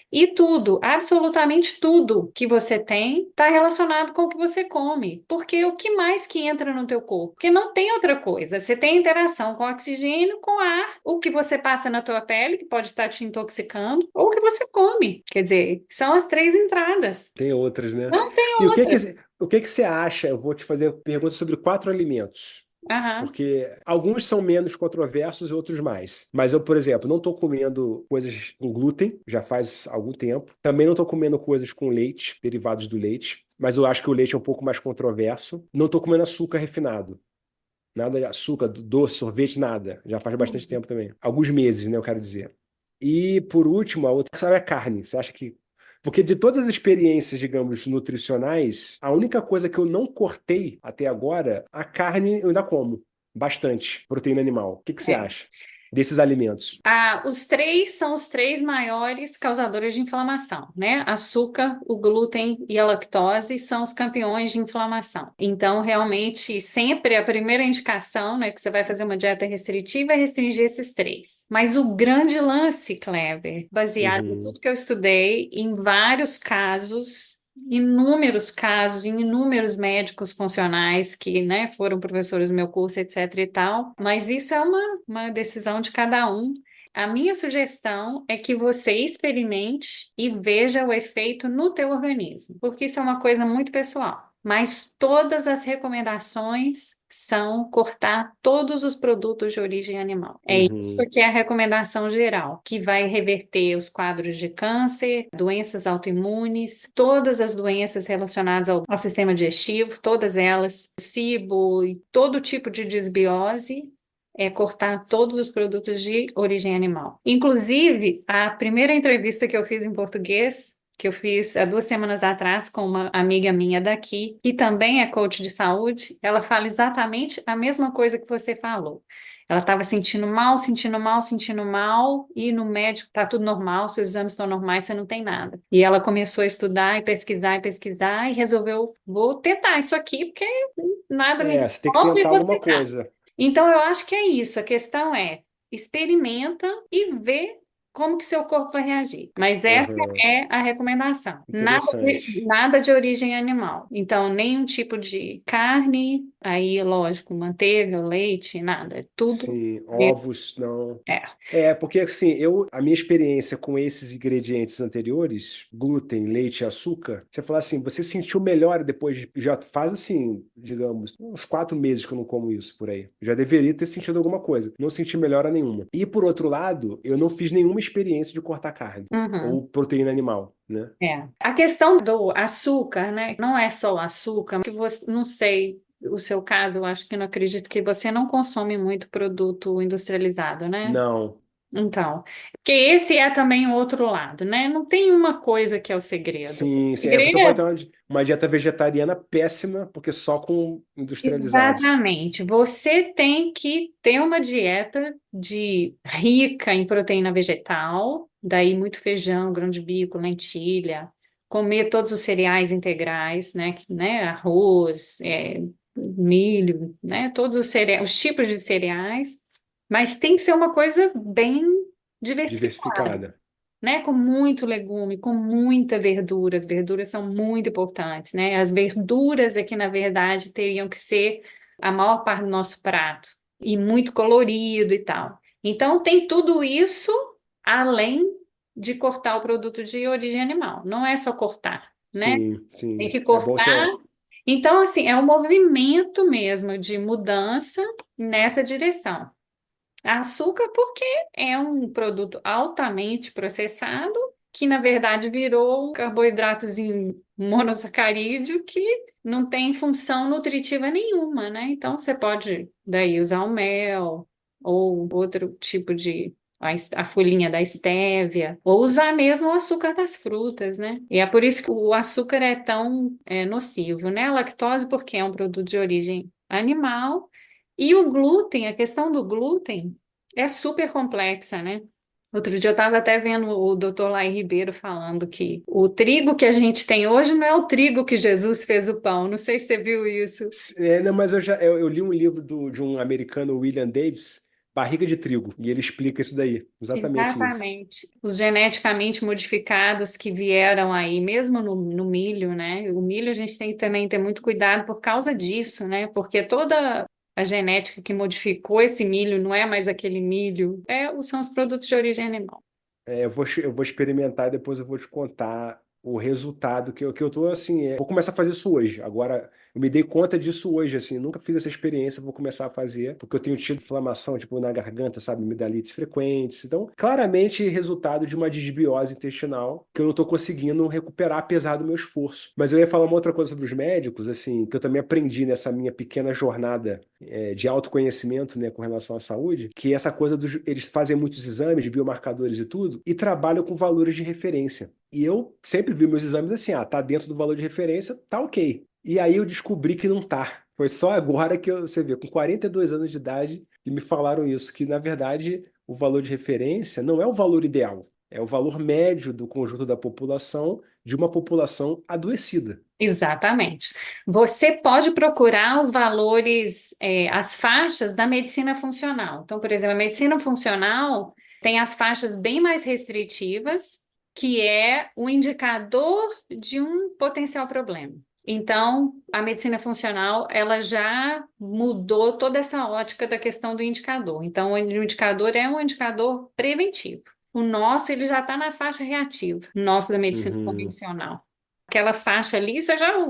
E tudo, absolutamente tudo que você tem está relacionado com o que você come. Porque o que mais que entra no teu corpo? Porque não tem outra coisa. Você tem interação com oxigênio, com ar, o que você passa na tua pele, que pode estar te intoxicando, ou o que você come. Quer dizer, são as três entradas. tem outras, né? Não tem E outra. o que que você acha? Eu vou te fazer perguntas sobre 4 alimentos. Aham. Porque alguns são menos controversos e outros mais. Mas eu, por exemplo, não estou comendo coisas com glúten, já faz algum tempo. Também não estou comendo coisas com leite, derivados do leite. Mas eu acho que o leite é um pouco mais controverso. Não estou comendo açúcar refinado. Nada de açúcar, doce, sorvete, nada. Já faz bastante tempo também. Alguns meses, né, eu quero dizer. E, por último, a outra sabe, é carne. Você acha que... Porque de todas as experiências, digamos, nutricionais, a única coisa que eu não cortei até agora, a carne eu ainda como. Bastante. Proteína animal. O que que você É. acha desses alimentos? Os três são os três maiores causadores de inflamação, né? Açúcar, o glúten e a lactose são os campeões de inflamação. Então, realmente, sempre a primeira indicação, né, que você vai fazer uma dieta restritiva é restringir esses três. Mas o grande lance, Kleber, baseado em Uhum. tudo que eu estudei, em vários casos, inúmeros casos, em inúmeros médicos funcionais que, né, foram professores do meu curso, etc e tal, mas isso é uma decisão de cada um. A minha sugestão é que você experimente e veja o efeito no teu organismo, porque isso é uma coisa muito pessoal. Mas todas as recomendações são cortar todos os produtos de origem animal. É isso Uhum. que é a recomendação geral, que vai reverter os quadros de câncer, doenças autoimunes, todas as doenças relacionadas ao sistema digestivo, todas elas, o SIBO e todo tipo de desbiose cortar todos os produtos de origem animal. Inclusive, a primeira entrevista que eu fiz em português, que eu fiz há 2 semanas atrás com uma amiga minha daqui, que também é coach de saúde, ela fala exatamente a mesma coisa que você falou. Ela estava sentindo mal, sentindo mal, sentindo mal, e no médico tá tudo normal, seus exames estão normais, você não tem nada. E ela começou a estudar e pesquisar e resolveu, vou tentar isso aqui, porque nada me É, você tem que descobre e tentar vou alguma tentar. coisa. Então, eu acho que é isso. A questão é experimenta e vê como que seu corpo vai reagir. Mas essa Uhum. é a recomendação. Interessante. Nada de origem animal. Então, nenhum tipo de carne, aí, lógico, manteiga, leite, nada. É tudo. Sim, ovos, não. É. Porque assim, a minha experiência com esses ingredientes anteriores, glúten, leite e açúcar, você fala assim, você sentiu melhor depois já faz assim, digamos, uns 4 meses que eu não como isso por aí. Já deveria ter sentido alguma coisa. Não senti melhora nenhuma. E por outro lado, eu não fiz nenhuma experiência de cortar carne Uhum. ou proteína animal, né? É. A questão do açúcar, né? Não é só o açúcar, que você, não sei, o seu caso, eu acho que não acredito que você não consome muito produto industrializado, né? Não. Então, porque esse é também o outro lado, né? Não tem uma coisa que é o segredo. O Sim, sim. A pessoa pode ter segredo, uma dieta vegetariana péssima, porque só com industrializados. exatamente, você tem que ter uma dieta rica em proteína vegetal, daí muito feijão, grão de bico, lentilha, comer todos os cereais integrais, né? Arroz, milho, né? Todos os cereais, os tipos de cereais, mas tem que ser uma coisa bem diversificada, Diversificada. né? Com muito legume, com muita verdura. As verduras são muito importantes, né? As verduras é que, na verdade, teriam que ser a maior parte do nosso prato. E muito colorido e tal. Então, tem tudo isso além de cortar o produto de origem animal. Não é só cortar, né? Sim, Tem sim. que É bom cortar. você. Então, assim, é um movimento mesmo de mudança nessa direção. Açúcar, porque é um produto altamente processado que na verdade virou um carboidratozinho monossacarídeo que não tem função nutritiva nenhuma, né? Então você pode daí usar o mel ou outro tipo de a folhinha da estévia, ou usar mesmo o açúcar das frutas, né? E é por isso que o açúcar é tão nocivo, né? A lactose, porque é um produto de origem animal, e o glúten, a questão do glúten é super complexa, né? Outro dia eu estava até vendo o Dr. Lai Ribeiro falando que o trigo que a gente tem hoje não é o trigo que Jesus fez o pão. Não sei se você viu isso. Não, mas eu li um livro de um americano, William Davis, Barriga de Trigo, e ele explica isso daí, exatamente isso. Exatamente. Os geneticamente modificados que vieram aí, mesmo no milho, né? O milho a gente tem que também ter muito cuidado por causa disso, né? Porque toda a genética que modificou esse milho não é mais aquele milho, são os produtos de origem animal. Eu vou experimentar e depois eu vou te contar o resultado que eu tô assim. Vou começar a fazer isso hoje. Agora, eu me dei conta disso hoje, assim. Nunca fiz essa experiência, vou começar a fazer, porque eu tenho tido inflamação, tipo, na garganta, sabe? Amigdalites frequentes. Então, claramente, resultado de uma desbiose intestinal que eu não tô conseguindo recuperar, apesar do meu esforço. Mas eu ia falar uma outra coisa sobre os médicos, assim, que eu também aprendi nessa minha pequena jornada de autoconhecimento, né, com relação à saúde, que essa coisa dos, eles fazem muitos exames, biomarcadores e tudo, e trabalham com valores de referência. E eu sempre vi meus exames assim, tá dentro do valor de referência, tá ok. E aí eu descobri que não tá. Foi só agora que você vê, com 42 anos de idade, que me falaram isso, que na verdade o valor de referência não é o valor ideal, é o valor médio do conjunto da população, de uma população adoecida. Exatamente. Você pode procurar os valores, as faixas da medicina funcional. Então, por exemplo, a medicina funcional tem as faixas bem mais restritivas, que é o indicador de um potencial problema. Então, a medicina funcional, ela já mudou toda essa ótica da questão do indicador. Então, o indicador é um indicador preventivo. O nosso, ele já está na faixa reativa, o nosso da medicina Uhum. convencional. Aquela faixa ali,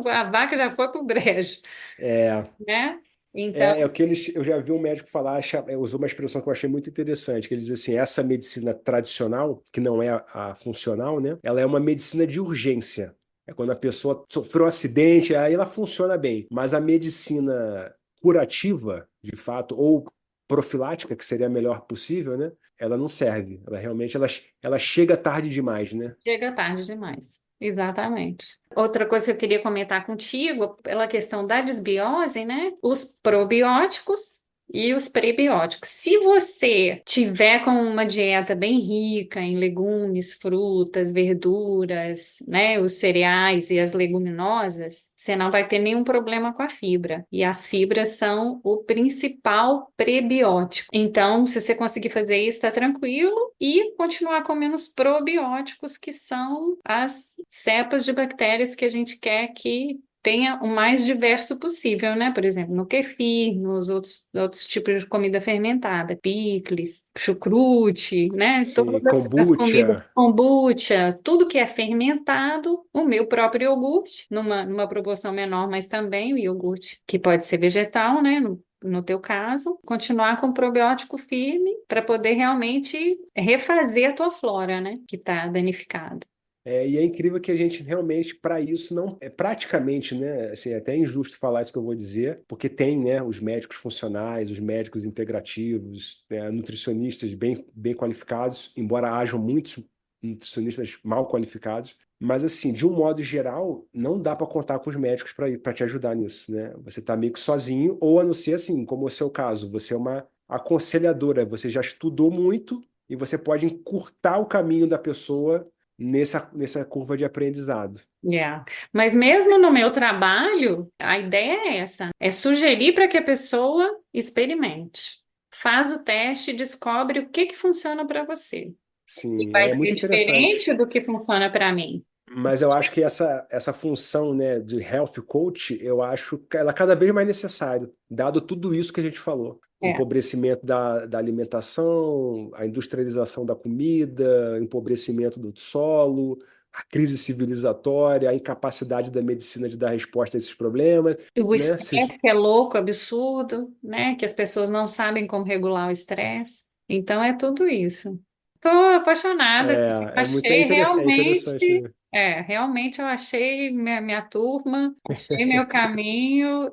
a vaca já foi pro brejo, É, né? Então, o que eu já vi um médico falar, usou uma expressão que eu achei muito interessante, que ele diz assim, essa medicina tradicional, que não é a funcional, né? Ela é uma medicina de urgência. É quando a pessoa sofreu um acidente, aí ela funciona bem. Mas a medicina curativa, de fato, ou profilática, que seria a melhor possível, né? Ela não serve. Ela realmente ela chega tarde demais, né? chega tarde demais. Exatamente. Outra coisa que eu queria comentar contigo, pela questão da desbiose, né? Os probióticos e os prebióticos. Se você tiver com uma dieta bem rica em legumes, frutas, verduras, né, os cereais e as leguminosas, você não vai ter nenhum problema com a fibra. E as fibras são o principal prebiótico. Então, se você conseguir fazer isso, tá tranquilo e continuar comendo os probióticos, que são as cepas de bactérias que a gente quer que tenha o mais diverso possível, né? Por exemplo, no kefir, nos outros tipos de comida fermentada, picles, chucrute, né? Sim, Todas as comidas, kombucha. kombucha, tudo que é fermentado, o meu próprio iogurte, numa proporção menor, mas também o iogurte, que pode ser vegetal, né? No teu caso, continuar com o probiótico firme para poder realmente refazer a tua flora, né? Que está danificada. E é incrível que a gente realmente, para isso, não é praticamente, né? Assim, é até injusto falar isso que eu vou dizer, porque tem, né, os médicos funcionais, os médicos integrativos, né, nutricionistas bem qualificados, embora hajam muitos nutricionistas mal qualificados. Mas, assim, de um modo geral, não dá para contar com os médicos para te ajudar nisso, né? Você está meio que sozinho, ou a não ser assim, como é o seu caso, você é uma aconselhadora, você já estudou muito e você pode encurtar o caminho da pessoa nessa curva de aprendizado. Yeah. Mas mesmo no meu trabalho, a ideia é essa, é sugerir para que a pessoa experimente. Faz o teste e descobre o que funciona para você. E Sim, vai é ser muito interessante. diferente do que funciona para mim. Mas eu acho que essa função, né, de health coach, eu acho que ela é cada vez mais necessária, dado tudo isso que a gente falou. É. Empobrecimento da alimentação, a industrialização da comida, empobrecimento do solo, a crise civilizatória, a incapacidade da medicina de dar resposta a esses problemas, O né? estresse é louco, absurdo, né? Que as pessoas não sabem como regular o estresse. Então é tudo isso. Tô apaixonada, assim, É, achei é interessante, realmente, né? realmente eu achei minha turma, achei meu caminho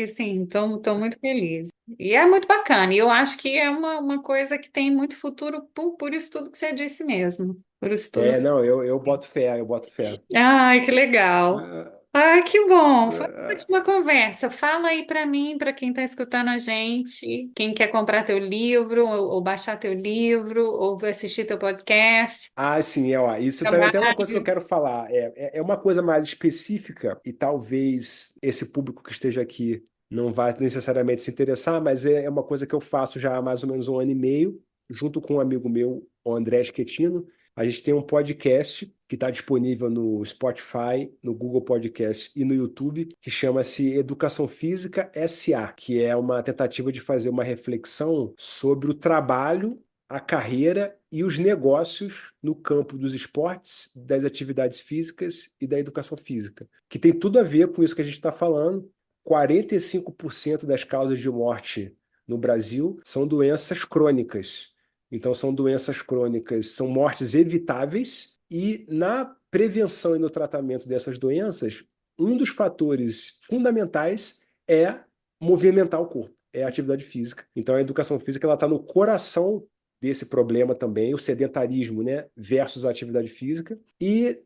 sim, tô muito feliz. E é muito bacana, e eu acho que é uma coisa que tem muito futuro por isso tudo que você disse mesmo, por isso tudo. É, não, eu boto fé, eu boto fé. Ai, que legal. Ah, Ai, que bom. Foi uma ah, ótima conversa. Fala aí para mim, para quem está escutando a gente, quem quer comprar teu livro, ou baixar teu livro, ou assistir teu podcast. sim, ó, isso também tem uma coisa que eu quero falar. É uma coisa mais específica, e talvez esse público que esteja aqui não vai necessariamente se interessar, mas é uma coisa que eu faço já há mais ou menos um ano e meio, junto com um amigo meu, o André Schettino. A gente tem um podcast que está disponível no Spotify, no Google Podcast e no YouTube, que chama-se Educação Física SA, que é uma tentativa de fazer uma reflexão sobre o trabalho, a carreira e os negócios no campo dos esportes, das atividades físicas e da educação física, que tem tudo a ver com isso que a gente está falando. 45% das causas de morte no Brasil são doenças crônicas. Então, são doenças crônicas, são mortes evitáveis, e na prevenção e no tratamento dessas doenças, um dos fatores fundamentais é movimentar o corpo, é a atividade física. Então, a educação física ela está no coração desse problema também, o sedentarismo, né, versus a atividade física. E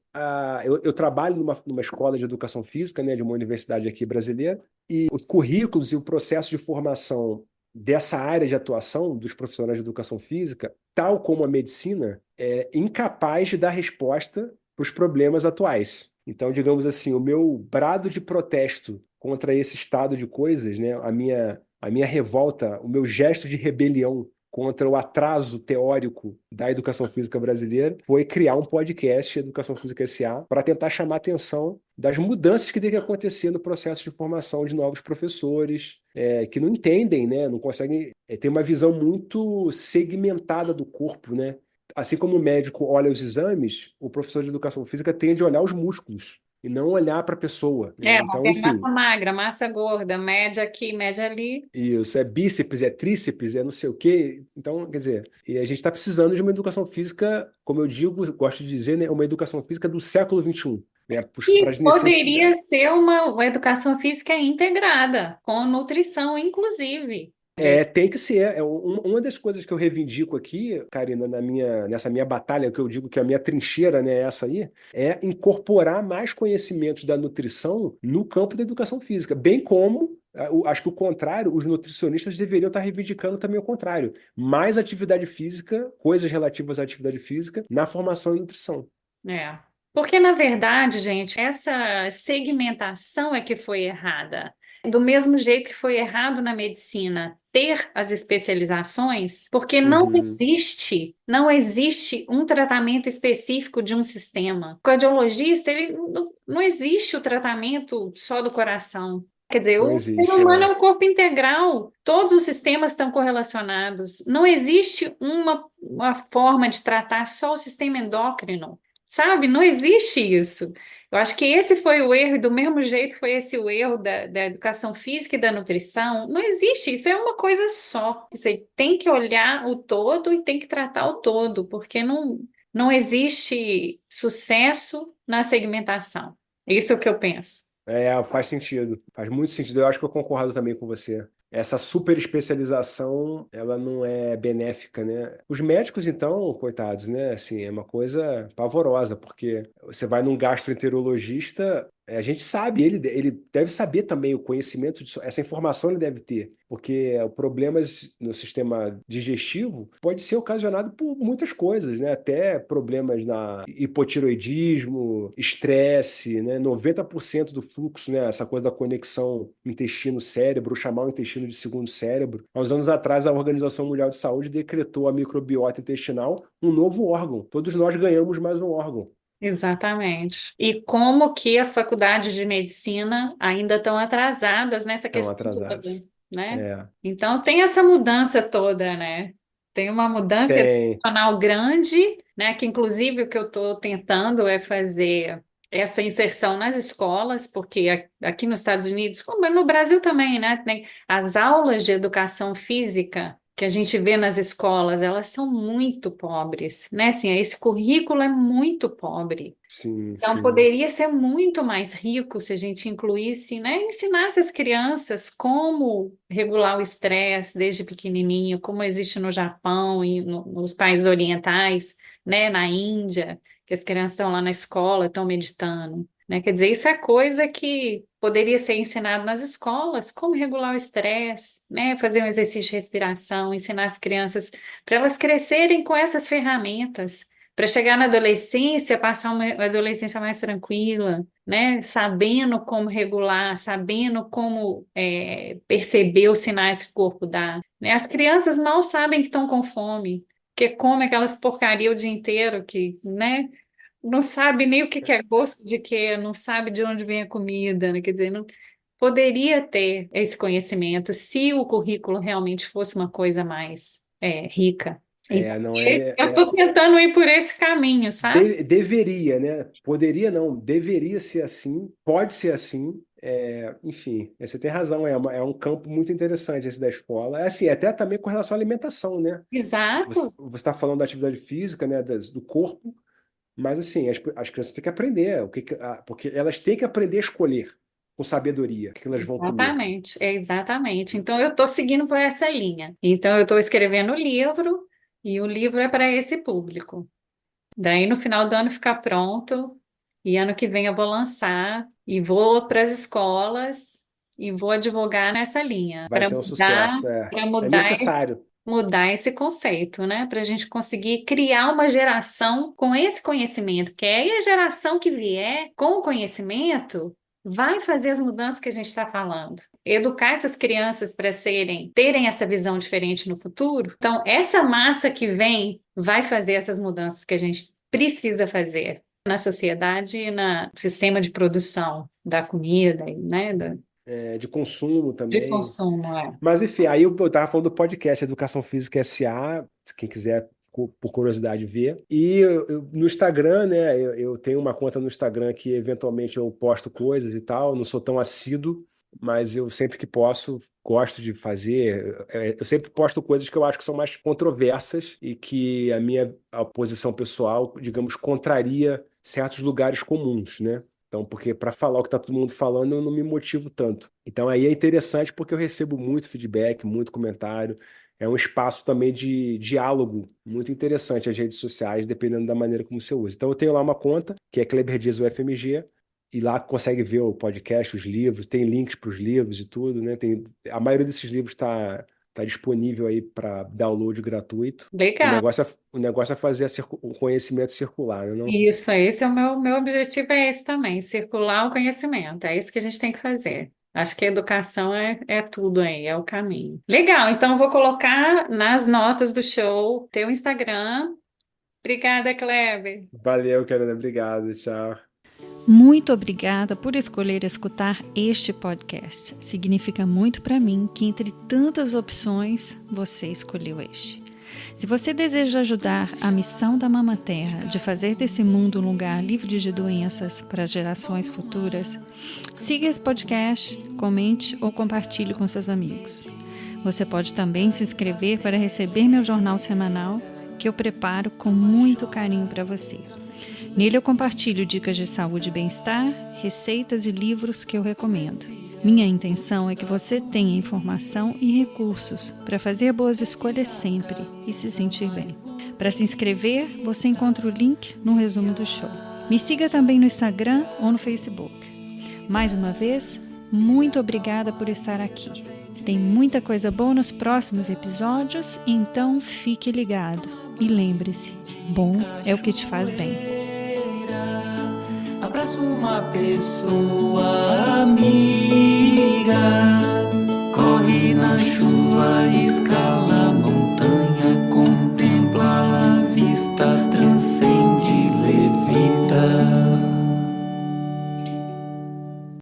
eu trabalho numa escola de educação física, né, de uma universidade aqui brasileira, e os currículos e o processo de formação dessa área de atuação dos profissionais de educação física, tal como a medicina, é incapaz de dar resposta para os problemas atuais. Então, digamos assim, o meu brado de protesto contra esse estado de coisas, né, a minha revolta, o meu gesto de rebelião contra o atraso teórico da educação física brasileira foi criar um podcast Educação Física S.A. para tentar chamar a atenção das mudanças que tem que acontecer no processo de formação de novos professores, que não entendem, né, não conseguem, ter uma visão muito segmentada do corpo, né? Assim como o médico olha os exames, o professor de educação física tende a olhar os músculos e não olhar para a pessoa, né? Vai Então, ter enfim, massa magra, massa gorda, média aqui, média ali. isso, é bíceps, é tríceps, é não sei o quê. Então, quer dizer, e a gente está precisando de uma educação física, como eu digo, gosto de dizer, né, uma educação física do século XXI, né, para E as poderia necessidades. ser uma educação física integrada, com nutrição, inclusive. Tem que ser. Uma das coisas que eu reivindico aqui, Karina, nessa minha batalha, que eu digo que a minha trincheira, né, é essa aí, é incorporar mais conhecimentos da nutrição no campo da educação física, bem como, acho que o contrário, os nutricionistas deveriam estar reivindicando também o contrário. Mais atividade física, coisas relativas à atividade física, na formação e nutrição. É. Porque, na verdade, gente, essa segmentação é que foi errada. Do mesmo jeito que foi errado na medicina ter as especializações, porque Uhum. não existe um tratamento específico de um sistema. O cardiologista, ele não existe o tratamento só do coração. Quer dizer, Não o ser existe, humano é é. um corpo integral, todos os sistemas estão correlacionados. Não existe uma forma de tratar só o sistema endócrino. Sabe? Não existe isso. Eu acho que esse foi o erro, e do mesmo jeito foi esse o erro da educação física e da nutrição. Não existe, isso é uma coisa só. Você tem que olhar o todo e tem que tratar o todo, porque não existe sucesso na segmentação. Isso é o que eu penso. Faz sentido, faz muito sentido. Eu acho que eu concordo também com você. Essa super especialização, ela não é benéfica, né? Os médicos, então, coitados, né? Assim, é uma coisa pavorosa, porque você vai num gastroenterologista, a gente sabe, ele deve saber também o conhecimento disso, essa informação ele deve ter, porque problemas no sistema digestivo pode ser ocasionado por muitas coisas, né? Até problemas na hipotiroidismo, estresse, né? 90% do fluxo, né? Essa coisa da conexão intestino-cérebro, chamar o intestino de segundo cérebro. Há uns anos atrás, a Organização Mundial de Saúde decretou a microbiota intestinal um novo órgão. Todos nós ganhamos mais um órgão. Exatamente. E como que as faculdades de medicina ainda estão atrasadas nessa Estão questão toda, atrasados. né? É, Então tem essa mudança toda, né? Tem uma mudança tem. educacional grande, né? Que inclusive o que eu estou tentando é fazer essa inserção nas escolas, porque aqui nos Estados Unidos, como no Brasil também, né? Tem as aulas de educação física que a gente vê nas escolas, elas são muito pobres, né? Assim, esse currículo é muito pobre. Sim, Então, sim. poderia ser muito mais rico se a gente incluísse, né? Ensinasse as crianças como regular o estresse desde pequenininho, como existe no Japão e nos países orientais, né? Na Índia, que as crianças estão lá na escola, estão meditando, né? Quer dizer, isso é coisa que poderia ser ensinado nas escolas, como regular o estresse, né? Fazer um exercício de respiração, ensinar as crianças para elas crescerem com essas ferramentas para chegar na adolescência, passar uma adolescência mais tranquila, né? Sabendo como regular, sabendo como perceber os sinais que o corpo dá, né? As crianças mal sabem que estão com fome, que comem aquelas porcaria o dia inteiro, que, né? Não sabe nem o que é gosto de quê, não sabe de onde vem a comida, né? Quer dizer, não poderia ter esse conhecimento se o currículo realmente fosse uma coisa mais rica. Então, Não eu estou tentando ir por esse caminho, sabe? deveria, né? Poderia não, deveria ser assim, pode ser assim. Enfim, você tem razão, é um campo muito interessante esse da escola. É assim, até também com relação à alimentação, né? Você Exato, está falando da atividade física, né? Do corpo, mas assim, as crianças têm que aprender, porque elas têm que aprender a escolher com sabedoria o que elas vão comer. exatamente. Então, eu estou seguindo por essa linha. Então, eu estou escrevendo o livro e o livro é para esse público. Daí, no final do ano, ficar pronto e ano que vem eu vou lançar e vou para as escolas e vou advogar nessa linha Vai ser um sucesso, para é mudar necessário. mudar esse conceito, né? Para a gente conseguir criar uma geração com esse conhecimento, que aí a geração que vier com o conhecimento vai fazer as mudanças que a gente está falando. Educar essas crianças para terem essa visão diferente no futuro. Então, essa massa que vem vai fazer essas mudanças que a gente precisa fazer na sociedade e no sistema de produção da comida, né? De consumo De também. consumo, é. Mas enfim, aí eu tava falando do podcast Educação Física SA, se quem quiser por curiosidade ver. E no Instagram, né, eu tenho uma conta no Instagram que eventualmente eu posto coisas e tal, não sou tão assíduo, mas eu sempre que posso gosto de fazer. Eu sempre posto coisas que eu acho que são mais controversas e que a posição pessoal, digamos, contraria certos lugares comuns, né? Então, porque para falar o que está todo mundo falando, eu não me motivo tanto. Então, aí é interessante porque eu recebo muito feedback, muito comentário. É um espaço também de diálogo muito interessante as redes sociais, dependendo da maneira como você usa. Então, eu tenho lá uma conta, que é Kleber Dias UFMG, e lá consegue ver o podcast, os livros, tem links para os livros e tudo, né? A maioria desses livros está disponível aí para download gratuito. Legal. O negócio é fazer o conhecimento circular, né? Não? Isso, esse é o meu objetivo, é esse também, circular o conhecimento, é isso que a gente tem que fazer. Acho que a educação é tudo aí, é o caminho. Legal, então eu vou colocar nas notas do show teu Instagram. Obrigada, Kleber. Valeu, Karina. Obrigado. Tchau. Muito obrigada por escolher escutar este podcast. Significa muito para mim que entre tantas opções você escolheu este. Se você deseja ajudar a missão da Mama Terra de fazer desse mundo um lugar livre de doenças para as gerações futuras, siga esse podcast, comente ou compartilhe com seus amigos. Você pode também se inscrever para receber meu jornal semanal, que eu preparo com muito carinho para você. Nele eu compartilho dicas de saúde e bem-estar, receitas e livros que eu recomendo. Minha intenção é que você tenha informação e recursos para fazer boas escolhas sempre e se sentir bem. Para se inscrever, você encontra o link no resumo do show. Me siga também no Instagram ou no Facebook. Mais uma vez, muito obrigada por estar aqui. Tem muita coisa boa nos próximos episódios, então fique ligado. E lembre-se, bom é o que te faz bem. Abraço uma pessoa amiga, corre na chuva, escala